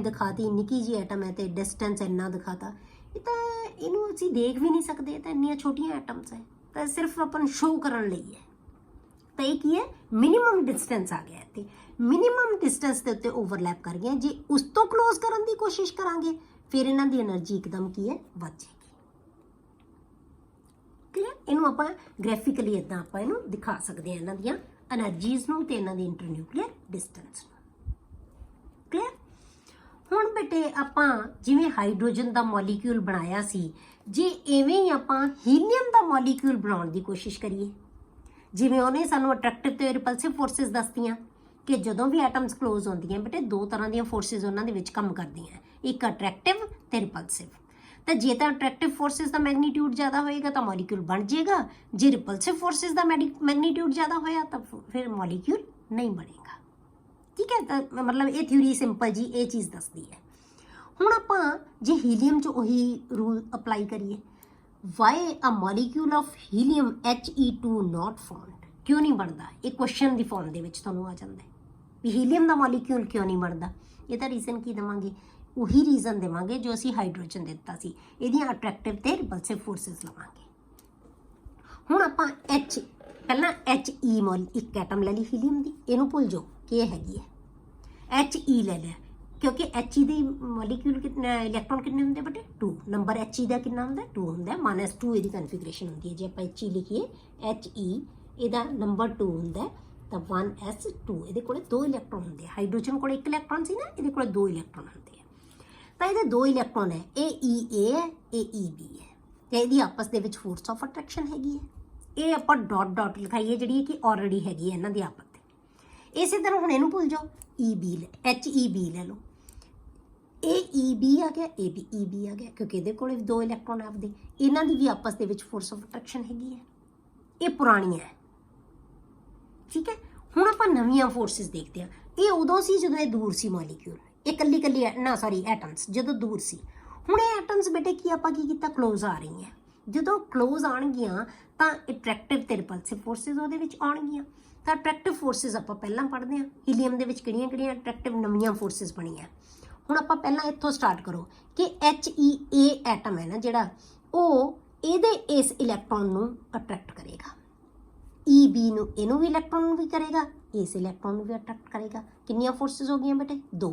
ਦਿਖਾਤੀ ਨਿੱਕੀ ਜਿਹੀ ਐਟਮ ਹੈ ਤੇ ਡਿਸਟੈਂਸ ਇੰਨਾ ਦਿਖਾਤਾ। ਇਹ ਤਾਂ ਇਹਨੂੰ ਅਸੀਂ ਦੇਖ ਵੀ ਨਹੀਂ ਸਕਦੇ, ਇਹ ਤਾਂ ਇੰਨੀਆਂ ਛੋਟੀਆਂ ਐਟਮਸ ਹੈ, ਤਾਂ ਸਿਰਫ ਆਪਾਂ ਨੂੰ ਸ਼ੋਅ ਕਰਨ ਲਈ ਹੈ। ਤਾਂ ਇਹ ਕੀ ਹੈ? ਮਿਨੀਮਮ ਡਿਸਟੈਂਸ ਆ ਗਿਆ ਇੱਥੇ। ਮਿਨੀਮਮ ਡਿਸਟੈਂਸ ਦੇ ਉੱਤੇ ਓਵਰਲੈਪ ਕਰ ਗਏ। ਜੇ ਉਸ ਤੋਂ ਕਲੋਜ਼ ਕਰਨ ਦੀ ਕੋਸ਼ਿਸ਼ ਕਰਾਂਗੇ ਫਿਰ ਇਹਨਾਂ ਦੀ એનર્ਜੀ ਇੱਕਦਮ ਕੀ ਹੈ? ਵੱਧ ਜਾਏਗੀ। ਕਲੀਅਰ? ਇਹਨੂੰ ਆਪਾਂ ਗ੍ਰਾਫਿਕਲੀ ਇੱਦਾਂ ਆਪਾਂ ਇਹਨੂੰ ਦਿਖਾ ਸਕਦੇ ਹਾਂ, ਇਹਨਾਂ ਦੀਆਂ એનર્ਜੀਜ਼ ਨੂੰ ਤੇ ਇਹਨਾਂ ਦੀ ਇੰਟਰਨਿਊਕਲੀਅਰ ਡਿਸਟੈਂਸ ਨੂੰ। ਕਲੀਅਰ? ਹੁਣ ਬੇਟੇ ਆਪਾਂ ਜਿਵੇਂ ਹਾਈਡਰੋਜਨ ਦਾ ਮੋਲੀਕਿਊਲ ਬਣਾਇਆ ਸੀ, ਜੇ ਇਵੇਂ ਹੀ ਆਪਾਂ ਹੀਲੀਅਮ ਦਾ ਮੋਲੀਕਿਊਲ ਬਣਾਉਣ ਦੀ ਕੋਸ਼ਿਸ਼ ਕਰੀਏ, ਜਿਵੇਂ ਉਹਨੇ ਸਾਨੂੰ ਅਟਰੈਕਟਿਵ ਤੇ ਰਿਪਲਸਿਵ ਫੋਰਸਿਸ ਦੱਸਤੀਆਂ ਕਿ ਜਦੋਂ ਵੀ ਐਟਮਸ ਕਲੋਜ਼ ਹੁੰਦੀਆਂ ਬੇਟੇ ਦੋ ਤਰ੍ਹਾਂ ਦੀਆਂ ਫੋਰਸਿਸ ਉਹਨਾਂ ਦੇ ਵਿੱਚ ਕੰਮ ਕਰਦੀਆਂ, ਇੱਕ ਅਟਰੈਕਟਿਵ ਤੇ ਰਿਪਲਸਿਵ। ਤਾਂ ਜੇ ਤਾਂ ਅਟਰੈਕਟਿਵ ਫੋਰਸਿਸ ਦਾ ਮੈਗਨੀਟਿਊਡ ਜ਼ਿਆਦਾ ਹੋਏਗਾ ਤਾਂ ਮੋਲੀਕਿਊਲ ਬਣ ਜਾਏਗਾ, ਜੇ ਰਿਪਲਸਿਵ ਫੋਰਸਿਸ ਦਾ ਮੈਗਨੀਟਿਊਡ ਜ਼ਿਆਦਾ ਹੋਇਆ ਤਾਂ ਫਿਰ ਮੋਲੀਕਿਊਲ ਨਹੀਂ ਬਣੇਗਾ। ਠੀਕ ਹੈ, ਤਾਂ ਮਤਲਬ ਇਹ ਥਿਊਰੀ ਸਿੰਪਲ ਜੀ ਇਹ ਚੀਜ਼ ਦੱਸਦੀ ਹੈ। ਹੁਣ ਆਪਾਂ ਜੇ ਹੀਲੀਅਮ 'ਚ ਉਹੀ ਰੂਲ ਅਪਲਾਈ ਕਰੀਏ, why a molecule of helium He2 not found, ਕਿਉਂ ਨਹੀਂ ਬਣਦਾ? ਇਹ ਕੁਐਸਚਨ ਦੀ ਫਾਰਮ ਦੇ ਵਿੱਚ ਤੁਹਾਨੂੰ ਆ ਜਾਂਦਾ ਹੈ ਵੀ ਹੀਲੀਅਮ ਦਾ ਮੋਲੀਕਿਊਲ ਕਿਉਂ ਨਹੀਂ ਬਣਦਾ। ਇਹਦਾ ਰੀਜ਼ਨ ਕੀ ਦੇਵਾਂਗੇ? ਉਹੀ ਰੀਜ਼ਨ ਦੇਵਾਂਗੇ ਜੋ ਅਸੀਂ ਹਾਈਡਰੋਜਨ ਦਿੱਤਾ ਸੀ, ਇਹਦੀਆਂ ਅਟਰੈਕਟਿਵ ਤੇ ਰਿਪਲਸਿਵ ਫੋਰਸਿਸ ਲਵਾਂਗੇ। ਹੁਣ ਆਪਾਂ ਪਹਿਲਾਂ He ਇੱਕ ਐਟਮ ਲੈ ਲਈ ਹੀਲੀਅਮ ਦੀ, ਇਹਨੂੰ ਭੁੱਲ ਜਾਓ ਕਿ ਇਹ ਹੈਗੀ ਹੈ। He ਲੈ ਲਿਆ ਕਿਉਂਕਿ He ਦੇ ਮੋਲੀਕਿਊਲ ਇਲੈਕਟ੍ਰੋਨ ਕਿੰਨੇ ਹੁੰਦੇ ਬੇਟੇ? 2। ਨੰਬਰ He ਦਾ ਕਿੰਨਾ ਹੁੰਦਾ? 2 ਹੁੰਦਾ, -2 ਇਹਦੀ ਕਨਫੀਗਰੇਸ਼ਨ ਹੁੰਦੀ ਹੈ। ਜੇ ਆਪਾਂ He ਲਿਖੀਏ He ਇਹਦਾ ਨੰਬਰ 2 ਹੁੰਦਾ ਤਾਂ 1s2, ਇਹਦੇ ਕੋਲੇ 2 ਇਲੈਕਟ੍ਰੋਨ ਹੁੰਦੇ ਆ। ਹਾਈਡਰੋਜਨ ਕੋਲੇ 1 ਇਲੈਕਟ੍ਰੋਨ ਸੀ ਨਾ, ਇਹਦੇ ਕੋਲੇ 2 ਇਲੈਕਟ੍ਰੋਨ ਹੁੰਦੇ ਆ। ਤਾਂ ਇਹਦੇ 2 ਇਲੈਕਟ੍ਰੋਨ ਹੈ, ਇਹ Ea ਹੈ, ਇਹ Eb ਹੈ, ਤੇ ਇਹਦੀ ਆਪਸ ਦੇ ਵਿੱਚ ਫੋਰਸ ਆਫ ਅਟਰੈਕਸ਼ਨ ਹੈਗੀ ਹੈ। ਇਹ ਆਪਾਂ ਡਾਟ ਲਿਖਾਈਏ ਜਿਹੜੀ ਕਿ ਆਲਰੇਡੀ ਹੈਗੀ ਹੈ ਇਹਨਾਂ ਦੀ ਆਪਸ ਤੇ। ਇਸੇ ਤਰ੍ਹਾਂ ਹੁਣ ਇਹਨੂੰ ਭੁੱਲ ਜਾਓ, Eb Heb ਲੈ ਲਓ, ਇਹ Eb ਆ ਗਿਆ, ਇਹ ਵੀ Eb ਆ ਗਿਆ ਕਿਉਂਕਿ ਇਹਦੇ ਕੋਲੇ 2 ਇਲੈਕਟ੍ਰੋਨ ਆਪਦੇ, ਇਹਨਾਂ ਦੀ ਵੀ ਆਪਸ ਦੇ ਵਿੱਚ ਫੋਰਸ ਆਫ ਅਟਰੈਕਸ਼ਨ ਹੈਗੀ ਹੈ। ਇਹ ਪੁਰਾਣੀਆਂ ਹੈ, ਠੀਕ ਹੈ। ਹੁਣ ਆਪਾਂ ਨਵੀਆਂ ਫੋਰਸਿਸ ਦੇਖਦੇ ਹਾਂ। ਇਹ ਉਦੋਂ ਸੀ ਜਦੋਂ ਇਹ ਦੂਰ ਸੀ ਮੋਲੀਕਿਊਲ, ਇਹ ਕੱਲੀ ਐਟਮਸ ਜਦੋਂ ਦੂਰ ਸੀ। ਹੁਣ ਇਹ ਐਟਮਸ ਬੇਟੇ ਆਪਾਂ ਕੀ ਕੀਤਾ? ਕਲੋਜ਼ ਆ ਰਹੀਆਂ। ਜਦੋਂ ਕਲੋਜ਼ ਆਉਣਗੀਆਂ ਤਾਂ ਅਟਰੈਕਟਿਵ ਤੇ ਰਿਪਲਸਿਵ ਫੋਰਸਿਸ ਉਹਦੇ ਵਿੱਚ ਆਉਣਗੀਆਂ। ਤਾਂ ਅਟਰੈਕਟਿਵ ਫੋਰਸਿਸ ਆਪਾਂ ਪਹਿਲਾਂ ਪੜ੍ਹਦੇ ਹਾਂ, ਹੀਲੀਅਮ ਦੇ ਵਿੱਚ ਕਿਹੜੀਆਂ ਅਟਰੈਕਟਿਵ ਨਵੀਆਂ ਫੋਰਸਿਸ ਬਣੀਆਂ। ਹੁਣ ਆਪਾਂ ਪਹਿਲਾਂ ਇੱਥੋਂ ਸਟਾਰਟ ਕਰੋ ਕਿ He ਐਟਮ ਹੈ ਨਾ ਜਿਹੜਾ, ਉਹ ਇਹਦੇ ਇਸ ਇਲੈਕਟ੍ਰੋਨ ਨੂੰ ਅਟਰੈਕਟ ਕਰੇਗਾ। Eb ਨੂੰ ਇਹਨੂੰ ਵੀ ਇਲੈਕਟ੍ਰੋਨ ਨੂੰ ਵੀ ਕਰੇਗਾ, ਇਸ ਇਲੈਕਟ੍ਰੋਨ ਨੂੰ ਵੀ ਅਟਰੈਕਟ ਕਰੇਗਾ। ਕਿੰਨੀਆਂ ਫੋਰਸਿਸ ਹੋ ਗਈਆਂ ਬੇਟੇ? 2।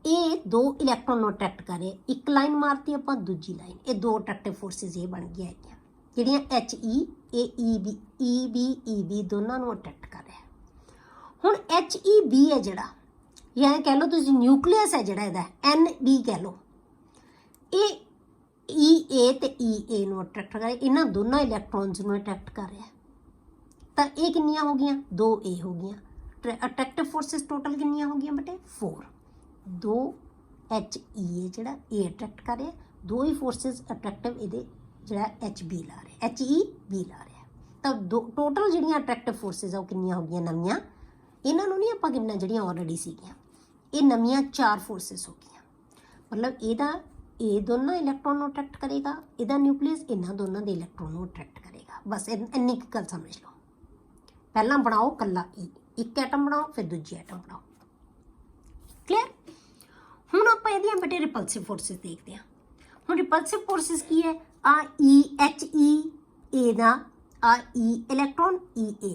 ਇਹ 2 ਇਲੈਕਟ੍ਰੋਨ ਨੂੰ ਅਟਰੈਕਟ ਕਰ ਰਹੇ, ਇੱਕ ਲਾਈਨ ਮਾਰਤੀ ਆਪਾਂ, ਦੂਜੀ ਲਾਈਨ, ਇਹ 2 ਅਟਰੈਕਟਿਵ ਫੋਰਸਿਸ ਇਹ ਬਣ ਗਈਆਂ ਹੈਗੀਆਂ ਜਿਹੜੀਆਂ He ਇਹ Eb ਦੋਨਾਂ ਨੂੰ ਅਟਰੈਕਟ ਕਰ ਰਿਹਾ। ਹੁਣ Heb ਹੈ ਜਿਹੜਾ, ਜਾਂ ਕਹਿ ਲਓ ਤੁਸੀਂ ਨਿਊਕਲੀਅਸ ਹੈ ਜਿਹੜਾ ਇਹਦਾ, Nb ਕਹਿ ਲਓ, ਇਹ Ea ਤੇ Ea ਨੂੰ ਅਟਰੈਕਟ ਕਰ ਰਿਹਾ, ਇਹਨਾਂ ਦੋਨਾਂ ਇਲੈਕਟ੍ਰੋਨਸ ਨੂੰ ਅਟਰੈਕਟ ਕਰ ਰਿਹਾ। ਤਾਂ ਇਹ ਕਿੰਨੀਆਂ ਹੋ ਗਈਆਂ? 2 ਇਹ ਹੋ ਗਈਆਂ। ਅਟਰੈਕਟਿਵ ਫੋਰਸਿਸ ਟੋਟਲ ਕਿੰਨੀਆਂ ਹੋ ਗਈਆਂ ਬੇਟੇ? 4। 2 He ਜਿਹੜਾ ਇਹ ਅਟਰੈਕਟ ਕਰ ਰਿਹਾ, 2 ਹੀ ਫੋਰਸਿਸ ਅਟਰੈਕਟਿਵ ਇਹਦੇ ਜਿਹੜਾ Hb ਲਾ ਰਿਹਾ, Heb ਲਾ ਰਿਹਾ। ਤਾਂ ਟੋਟਲ ਜਿਹੜੀਆਂ ਅਟਰੈਕਟਿਵ ਫੋਰਸਿਸ ਆ ਉਹ ਕਿੰਨੀਆਂ ਹੋ ਗਈਆਂ? ਨਵੀਆਂ। ਇਹਨਾਂ ਨੂੰ ਨਹੀਂ ਆਪਾਂ ਗਿਣਨਾ ਜਿਹੜੀਆਂ ਆਲਰੇਡੀ ਸੀਗੀਆਂ, ਇਹ ਨਵੀਆਂ 4 ਫੋਰਸਿਸ ਹੋ ਗਈਆਂ। ਮਤਲਬ ਇਹ ਦੋਨਾਂ ਇਲੈਕਟ੍ਰੋਨ ਨੂੰ ਅਟਰੈਕਟ ਕਰੇਗਾ, ਇਹਦਾ ਨਿਊਕਲੀਅਸ ਇਹਨਾਂ ਦੋਨਾਂ ਦੇ ਇਲੈਕਟ੍ਰੋਨ ਨੂੰ ਅਟਰੈਕਟ ਕਰੇਗਾ। ਬਸ ਇੰਨੀ ਕੁ ਗੱਲ ਸਮਝ ਲਓ। ਪਹਿਲਾਂ ਬਣਾਓ ਕੱਲਾ ਇੱਕ ਐਟਮ ਬਣਾਓ, ਫਿਰ ਦੂਜੀ ਐਟਮ ਬਣਾਓ। ਕਲੀਅਰ? ਹੁਣ ਆਪਾਂ ਇਹਦੀਆਂ ਬੇਟੇ ਰਿਪਲਸਿਵ ਫੋਰਸਿਸ ਦੇਖਦੇ ਹਾਂ। ਹੁਣ ਰਿਪਲਸਿਵ ਫੋਰਸਿਸ ਕੀ ਹੈ? He the E electron Ea,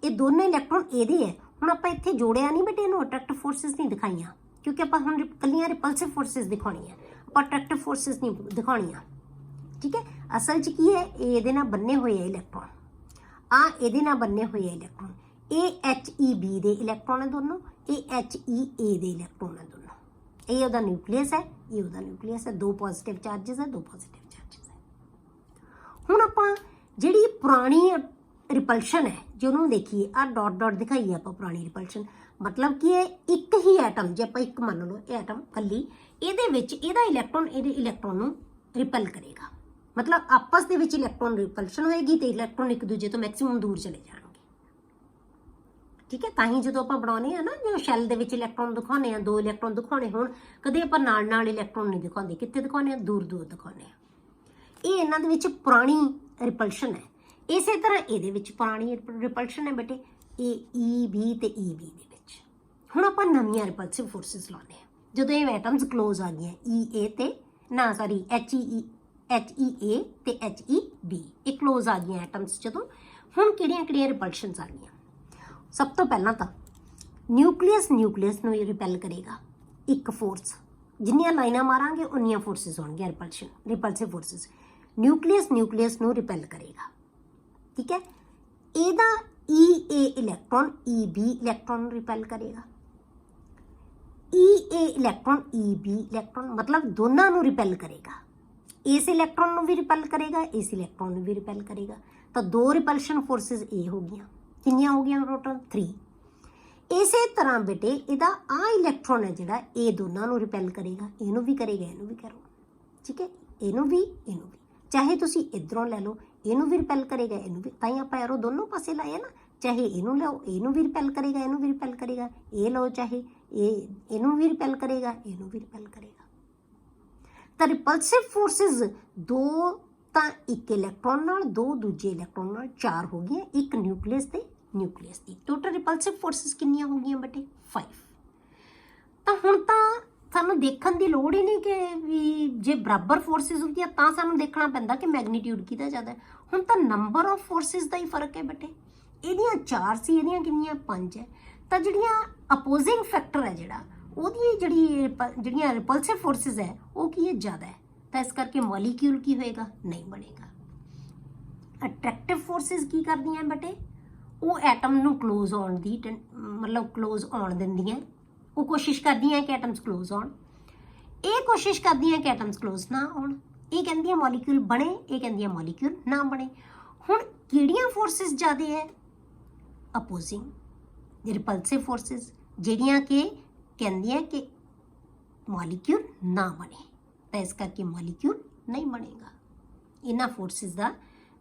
ਇਹ ਦੋਨੇ ਇਲੈਕਟ੍ਰੋਨ ਇਹਦੇ ਹੈ। ਹੁਣ ਆਪਾਂ ਇੱਥੇ ਜੋੜਿਆ ਨਹੀਂ ਬੇਟੇ, ਇਹਨੂੰ ਅਟਰੈਕਟਿਵ ਫੋਰਸਿਸ ਨਹੀਂ ਦਿਖਾਈਆਂ ਕਿਉਂਕਿ ਆਪਾਂ ਹੁਣ ਕੱਲੀਆਂ ਰਿਪਲਸਿਵ ਫੋਰਸਿਸ ਦਿਖਾਉਣੀਆਂ, ਆਪਾਂ ਅਟਰੈਕਟਿਵ ਫੋਰਸਿਸ ਨਹੀਂ ਦਿਖਾਉਣੀਆਂ। ਠੀਕ ਹੈ, ਅਸਲ 'ਚ ਕੀ ਹੈ? ਇਹ ਇਹਦੇ ਨਾਲ ਬੰਨੇ ਹੋਏ ਹੈ ਇਲੈਕਟ੍ਰੋਨ, ਇਹਦੇ ਨਾਲ ਬੰਨੇ ਹੋਏ ਹੈ ਇਲੈਕਟ੍ਰੋਨ। ਇਹ Heb ਦੇ ਇਲੈਕਟ੍ਰੋਨ ਹੈ ਦੋਨੋਂ, ਇਹ HeA ਦੇ ਇਲੈਕਟ੍ਰੋਨ ਹੈ ਦੋਨੋਂ। ਇਹ ਉਹਦਾ ਨਿਊਕਲੀਅਸ ਹੈ, ਇਹ ਉਹਦਾ ਨਿਊਕਲੀਅਸ ਹੈ। 2 ਪੋਜ਼ਿਟਿਵ ਚਾਰਜਸ ਹੈ, 2 ਪੋਜ਼ਿਟਿਵ ਚਾਰਜਸ ਹੈ। ਹੁਣ ਆਪਾਂ ਜਿਹੜੀ ਪੁਰਾਣੀ ਰਿਪਲਸ਼ਨ ਹੈ ਜੇ ਉਹਨੂੰ ਦੇਖੀਏ, ਡਾਟ ਦਿਖਾਈਏ ਆਪਾਂ ਪੁਰਾਣੀ ਰਿਪਲਸ਼ਨ, ਮਤਲਬ ਕਿ ਇਹ ਇੱਕ ਹੀ ਐਟਮ, ਜੇ ਆਪਾਂ ਇੱਕ ਮੰਨ ਲਓ ਇਹ ਐਟਮ ਕੱਲੀ, ਇਹਦੇ ਵਿੱਚ ਇਹਦਾ ਇਲੈਕਟ੍ਰੋਨ ਇਹਦੇ ਇਲੈਕਟ੍ਰੋਨ ਨੂੰ ਰਿਪੈਲ ਕਰੇਗਾ। ਮਤਲਬ ਆਪਸ ਦੇ ਵਿੱਚ ਇਲੈਕਟ੍ਰੋਨ ਰਿਪਲਸ਼ਨ ਹੋਏਗੀ ਤੇ ਇਲੈਕਟ੍ਰੋਨ ਇੱਕ ਦੂਜੇ ਤੋਂ ਮੈਕਸਿਮਮ ਦੂਰ ਚਲੇ ਜਾਣਗੇ। ਠੀਕ ਹੈ, ਤਾਂ ਹੀ ਜਦੋਂ ਆਪਾਂ ਬਣਾਉਂਦੇ ਹਾਂ ਨਾ, ਜੋ ਸ਼ੈਲ ਦੇ ਵਿੱਚ ਇਲੈਕਟ੍ਰੋਨ ਦਿਖਾਉਂਦੇ ਹਾਂ, 2 ਇਲੈਕਟ੍ਰੋਨ ਦਿਖਾਉਣੇ ਹੋਣ, ਕਦੇ ਆਪਾਂ ਨਾਲ ਇਲੈਕਟ੍ਰੋਨ ਨਹੀਂ ਦਿਖਾਉਂਦੇ। ਕਿੱਥੇ ਦਿਖਾਉਂਦੇ ਹਾਂ? ਦੂਰ ਦਿਖਾਉਂਦੇ ਹਾਂ। ਇਹ ਇਹਨਾਂ ਦੇ ਵਿੱਚ ਪੁਰਾਣੀ ਰਿਪਲਸ਼ਨ ਹੈ। ਇਸੇ ਤਰ੍ਹਾਂ ਇਹਦੇ ਵਿੱਚ ਪੁਰਾਣੀ ਰਿਪਲਸ਼ਨ ਹੈ ਬੇਟੇ, ਇਹ Eb ਤੇ Eb ਦੇ ਵਿੱਚ। ਹੁਣ ਆਪਾਂ ਨਵੀਆਂ ਰਿਪਲਸਿਵ ਫੋਰਸਿਸ ਲਾਉਂਦੇ ਹਾਂ ਜਦੋਂ ਇਹ ਐਟਮਸ ਕਲੋਜ਼ ਆ ਗਈਆਂ, Ea ਤੇ Hea ਤੇ Heb, ਇਹ ਕਲੋਜ਼ ਆ ਗਈਆਂ ਐਟਮਸ ਜਦੋਂ। ਹੁਣ ਕਿਹੜੀਆਂ ਰਿਪਲਸ਼ਨਸ ਆ ਗਈਆਂ? ਸਭ ਤੋਂ ਪਹਿਲਾਂ ਤਾਂ ਨਿਊਕਲੀਅਸ ਨੂੰ ਰਿਪੈਲ ਕਰੇਗਾ ਇੱਕ ਫੋਰਸ। ਜਿੰਨੀਆਂ ਲਾਈਨਾਂ ਮਾਰਾਂਗੇ ਉਨੀਆਂ ਫੋਰਸਿਸ ਹੋਣਗੀਆਂ ਰਿਪਲਸਿਵ ਫੋਰਸਿਸ। ਨਿਊਕਲੀਅਸ ਨੂੰ ਰਿਪੈਲ ਕਰੇਗਾ। ਠੀਕ ਹੈ, ਇਹਦਾ Ea ਇਲੈਕਟ੍ਰੋਨ Eb ਇਲੈਕਟ੍ਰੋਨ ਨੂੰ ਰਿਪੈਲ ਕਰੇਗਾ। Ea ਇਲੈਕਟ੍ਰੋਨ Eb ਇਲੈਕਟ੍ਰੋਨ, ਮਤਲਬ ਦੋਨਾਂ ਨੂੰ ਰਿਪੈਲ ਕਰੇਗਾ। ਇਸ ਇਲੈਕਟ੍ਰੋਨ ਨੂੰ ਵੀ ਰਿਪੈਲ ਕਰੇਗਾ, ਇਸ ਇਲੈਕਟ੍ਰੋਨ ਨੂੰ ਵੀ ਰਿਪੈਲ ਕਰੇਗਾ। ਤਾਂ 2 ਰਿਪਲਸ਼ਨ ਫੋਰਸਿਸ ਇਹ ਹੋ ਗਈਆਂ। ਕਿੰਨੀਆਂ ਹੋ ਗਈਆਂ ਟੋਟਲ? 3। ਇਸੇ ਤਰ੍ਹਾਂ ਬੇਟੇ ਇਹਦਾ ਆ ਇਲੈਕਟ੍ਰੋਨ ਹੈ ਜਿਹੜਾ ਇਹ ਦੋਨਾਂ ਨੂੰ ਰਿਪੈਲ ਕਰੇਗਾ, ਇਹਨੂੰ ਵੀ ਕਰੇਗਾ, ਇਹਨੂੰ ਵੀ ਕਰੋ, ਠੀਕ ਹੈ, ਇਹਨੂੰ ਵੀ, ਇਹਨੂੰ ਵੀ। ਚਾਹੇ ਤੁਸੀਂ ਇਧਰੋਂ ਲੈ ਲਓ, ਇਹਨੂੰ ਵੀ ਰਿਪੈਲ ਕਰੇਗਾ, ਇਹਨੂੰ ਵੀ, ਤਾਂ ਹੀ ਆਪਾਂ ਐਰੋ ਦੋਨੋਂ ਪਾਸੇ ਲਾਏ ਨਾ। ਚਾਹੇ ਇਹਨੂੰ ਲਓ, ਇਹਨੂੰ ਵੀ ਰਿਪੈਲ ਕਰੇਗਾ, ਇਹਨੂੰ ਵੀ ਰਿਪੈਲ ਕਰੇਗਾ, ਇਹ ਲਓ ਚਾਹੇ ਇਹਨੂੰ ਵੀ ਰਿਪੈਲ ਕਰੇਗਾ, ਇਹਨੂੰ ਵੀ ਰਿਪੈਲ ਕਰੇਗਾ। ਤਾਂ ਰਿਪਲਸਿਵ ਫੋਰਸਿਸ ਦੋ ਤਾਂ ਇੱਕ ਇਲੈਕਟ੍ਰੋਨ ਨਾਲ, ਦੋ ਦੂਜੇ ਇਲੈਕਟ੍ਰੋਨ ਨਾਲ, 4 ਹੋ ਗਈਆਂ, ਇੱਕ ਨਿਊਕਲੀਅਸ ਤੇ ਨਿਊਕਲੀਅਸ ਦੀ। ਟੋਟਲ ਰਿਪਲਸਿਵ ਫੋਰਸਿਸ ਕਿੰਨੀਆਂ ਹੋ ਗਈਆਂ ਬੇਟੇ? 5। ਤਾਂ ਹੁਣ ਤਾਂ ਸਾਨੂੰ ਦੇਖਣ ਦੀ ਲੋੜ ਹੀ ਨਹੀਂ ਕਿ ਵੀ ਜੇ ਬਰਾਬਰ ਫੋਰਸਿਸ ਹੁੰਦੀਆਂ ਤਾਂ ਸਾਨੂੰ ਦੇਖਣਾ ਪੈਂਦਾ ਕਿ ਮੈਗਨੀਟਿਊਡ ਕਿਹਦਾ ਜ਼ਿਆਦਾ ਹੈ। ਹੁਣ ਤਾਂ ਨੰਬਰ ਆਫ ਫੋਰਸਿਸ ਦਾ ਹੀ ਫਰਕ ਹੈ ਬੇਟੇ। ਇਹਦੀਆਂ 4 ਸੀ, ਇਹਦੀਆਂ ਕਿੰਨੀਆਂ? 5 ਹੈ। ਤਾਂ ਜਿਹੜੀਆਂ ਅਪੋਜ਼ਿੰਗ ਫੈਕਟਰ ਹੈ ਜਿਹੜਾ, ਉਹਦੀ ਜਿਹੜੀਆਂ ਰਿਪਲਸਿਵ ਫੋਰਸਿਸ ਹੈ ਉਹ ਕੀ ਹੈ? ਜ਼ਿਆਦਾ ਹੈ। ਤਾਂ ਇਸ ਕਰਕੇ ਮੋਲੀਕਿਊਲ ਕੀ ਹੋਏਗਾ? ਨਹੀਂ ਬਣੇਗਾ। ਅਟਰੈਕਟਿਵ ਫੋਰਸਿਸ ਕੀ ਕਰਦੀਆਂ ਬੇਟੇ? ਉਹ ਐਟਮ ਨੂੰ ਕਲੋਜ਼ ਆਉਣ ਦੀ ਮਤਲਬ ਕਲੋਜ਼ ਆਉਣ ਦਿੰਦੀਆਂ, ਉਹ ਕੋਸ਼ਿਸ਼ ਕਰਦੀਆਂ ਕਿ ਐਟਮਸ ਕਲੋਜ਼ ਆਉਣ, ਇਹ ਕੋਸ਼ਿਸ਼ ਕਰਦੀਆਂ ਕਿ ਐਟਮਸ ਕਲੋਜ਼ ਨਾ ਆਉਣ। ਇਹ ਕਹਿੰਦੀਆਂ ਮੋਲੀਕਿਊਲ ਬਣੇ, ਇਹ ਕਹਿੰਦੀਆਂ ਮੋਲੀਕਿਊਲ ਨਾ ਬਣੇ। ਹੁਣ ਕਿਹੜੀਆਂ ਫੋਰਸਿਸ ਜ਼ਿਆਦਾ ਹੈ? ਅਪੋਜ਼ਿੰਗ ਰਿਪਲਸਿਵ ਫੋਰਸਿਸ, ਜਿਹੜੀਆਂ ਕਿ ਕਹਿੰਦੀਆਂ ਕਿ ਮੋਲੀਕਿਊਲ ਨਾ ਬਣੇ, ਤਾਂ ਇਸ ਕਰਕੇ ਮੋਲੀਕਿਊਲ ਨਹੀਂ ਬਣੇਗਾ। ਇਹਨਾਂ ਫੋਰਸਿਸ ਦਾ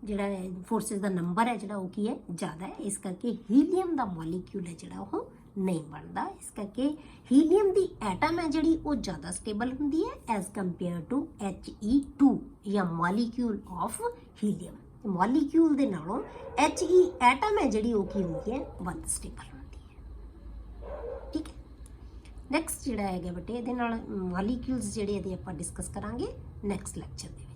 ਜਿਹੜਾ ਫੋਰਸਿਸ ਦਾ ਨੰਬਰ ਹੈ ਜਿਹੜਾ ਉਹ ਕੀ ਹੈ? ਜ਼ਿਆਦਾ ਹੈ। ਇਸ ਕਰਕੇ ਹੀਲੀਅਮ ਦਾ ਮੋਲੀਕਿਊਲ ਹੈ ਜਿਹੜਾ ਉਹ ਨਹੀਂ ਬਣਦਾ। ਇਸ ਕਰਕੇ ਹੀਲੀਅਮ ਦੀ ਐਟਮ ਹੈ ਜਿਹੜੀ ਉਹ ਜ਼ਿਆਦਾ ਸਟੇਬਲ ਹੁੰਦੀ ਹੈ ਐਜ਼ ਕੰਪੇਅਰ ਟੂ He2 ਜਾਂ ਮੋਲੀਕਿਊਲ ਆਫ ਹੀਲੀਅਮ। ਮੋਲੀਕਿਊਲ ਦੇ ਨਾਲੋਂ He ਐਟਮ ਹੈ ਜਿਹੜੀ ਉਹ ਕੀ ਹੁੰਦੀ ਹੈ? ਵੱਧ ਸਟੇਬਲ ਹੁੰਦੀ ਹੈ। ਠੀਕ ਹੈ। ਨੈਕਸਟ ਜਿਹੜਾ ਹੈਗਾ ਬੇਟੇ ਇਹਦੇ ਨਾਲ ਮੋਲੀਕਿਊਲਸ ਜਿਹੜੇ ਇਹਦੇ ਆਪਾਂ ਡਿਸਕਸ ਕਰਾਂਗੇ ਨੈਕਸਟ ਲੈਕਚਰ ਦੇ ਵਿੱਚ।